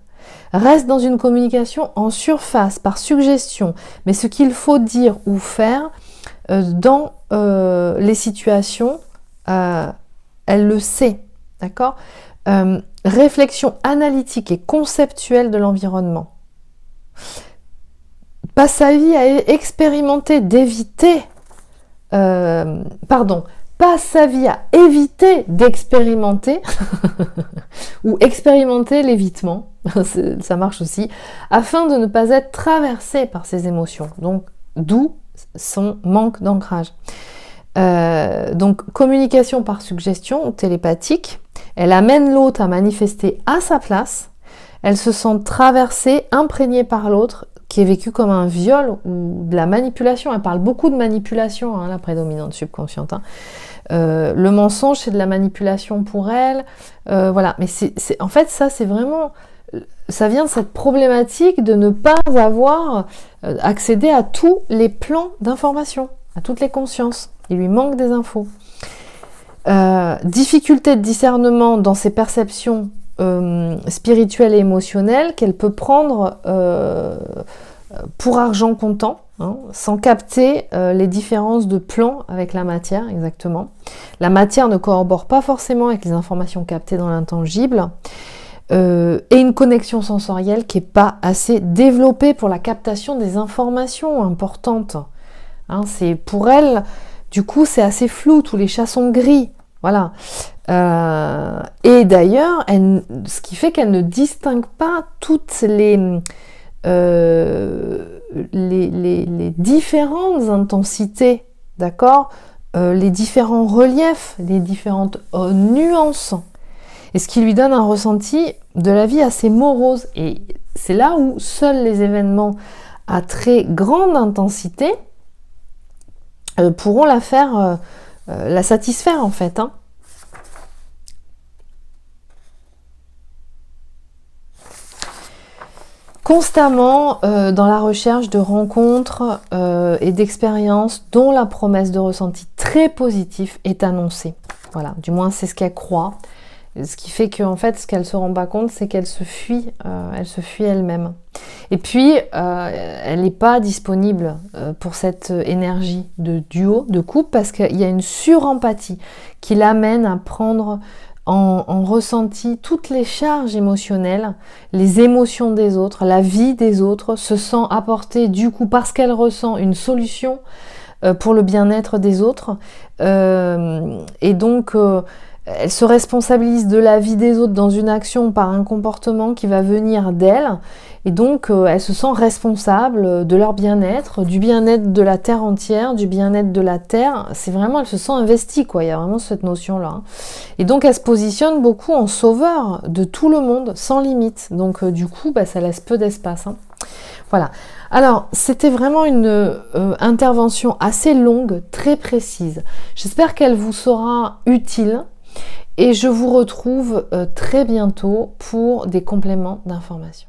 Reste dans une communication en surface, par suggestion, mais ce qu'il faut dire ou faire dans les situations, elle le sait, d'accord ? Réflexion analytique et conceptuelle de l'environnement. Passe sa vie à expérimenter, passe sa vie à éviter d'expérimenter ou expérimenter l'évitement, ça marche aussi, afin de ne pas être traversé par ses émotions. Donc, d'où son manque d'ancrage. Donc, communication par suggestion ou télépathique, elle amène l'autre à manifester à sa place, elle se sent traversée, imprégnée par l'autre, qui est vécu comme un viol ou de la manipulation. Elle parle beaucoup de manipulation, hein, la prédominante subconsciente. Hein. Le mensonge, c'est de la manipulation pour elle. Voilà, mais en fait, ça, c'est vraiment... Ça vient de cette problématique de ne pas avoir accédé à tous les plans d'information, à toutes les consciences. Il lui manque des infos. Difficulté de discernement dans ses perceptions spirituelles et émotionnelles qu'elle peut prendre pour argent comptant, hein, sans capter les différences de plans avec la matière, exactement. La matière ne corrobore pas forcément avec les informations captées dans l'intangible. Et une connexion sensorielle qui n'est pas assez développée pour la captation des informations importantes. Hein, c'est pour elle... Du coup, c'est assez flou, tous les chats sont gris. Voilà. Et d'ailleurs, ce qui fait qu'elle ne distingue pas toutes les différentes intensités, d'accord, les différents reliefs, les différentes nuances. Et ce qui lui donne un ressenti de la vie assez morose. Et c'est là où seuls les événements à très grande intensité pourront la satisfaire en fait. Hein. Constamment dans la recherche de rencontres et d'expériences dont la promesse de ressenti très positif est annoncée. Voilà, du moins c'est ce qu'elle croit. Ce qui fait qu'en fait, ce qu'elle se rend pas compte, c'est qu'elle se fuit elle-même. Et puis, elle n'est pas disponible pour cette énergie de duo, de couple, parce qu'il y a une surempathie qui l'amène à prendre en ressenti toutes les charges émotionnelles, les émotions des autres, la vie des autres, se sent apporter du coup, parce qu'elle ressent une solution pour le bien-être des autres. Et donc, elle se responsabilise de la vie des autres dans une action par un comportement qui va venir d'elle. Et donc, elle se sent responsable de leur bien-être, du bien-être de la Terre entière, du bien-être de la Terre. C'est vraiment, elle se sent investie, quoi. Il y a vraiment cette notion-là. Et donc, elle se positionne beaucoup en sauveur de tout le monde, sans limite. Donc, du coup, ça laisse peu d'espace. Voilà. Alors, c'était vraiment une intervention assez longue, très précise. J'espère qu'elle vous sera utile. Et je vous retrouve très bientôt pour des compléments d'information.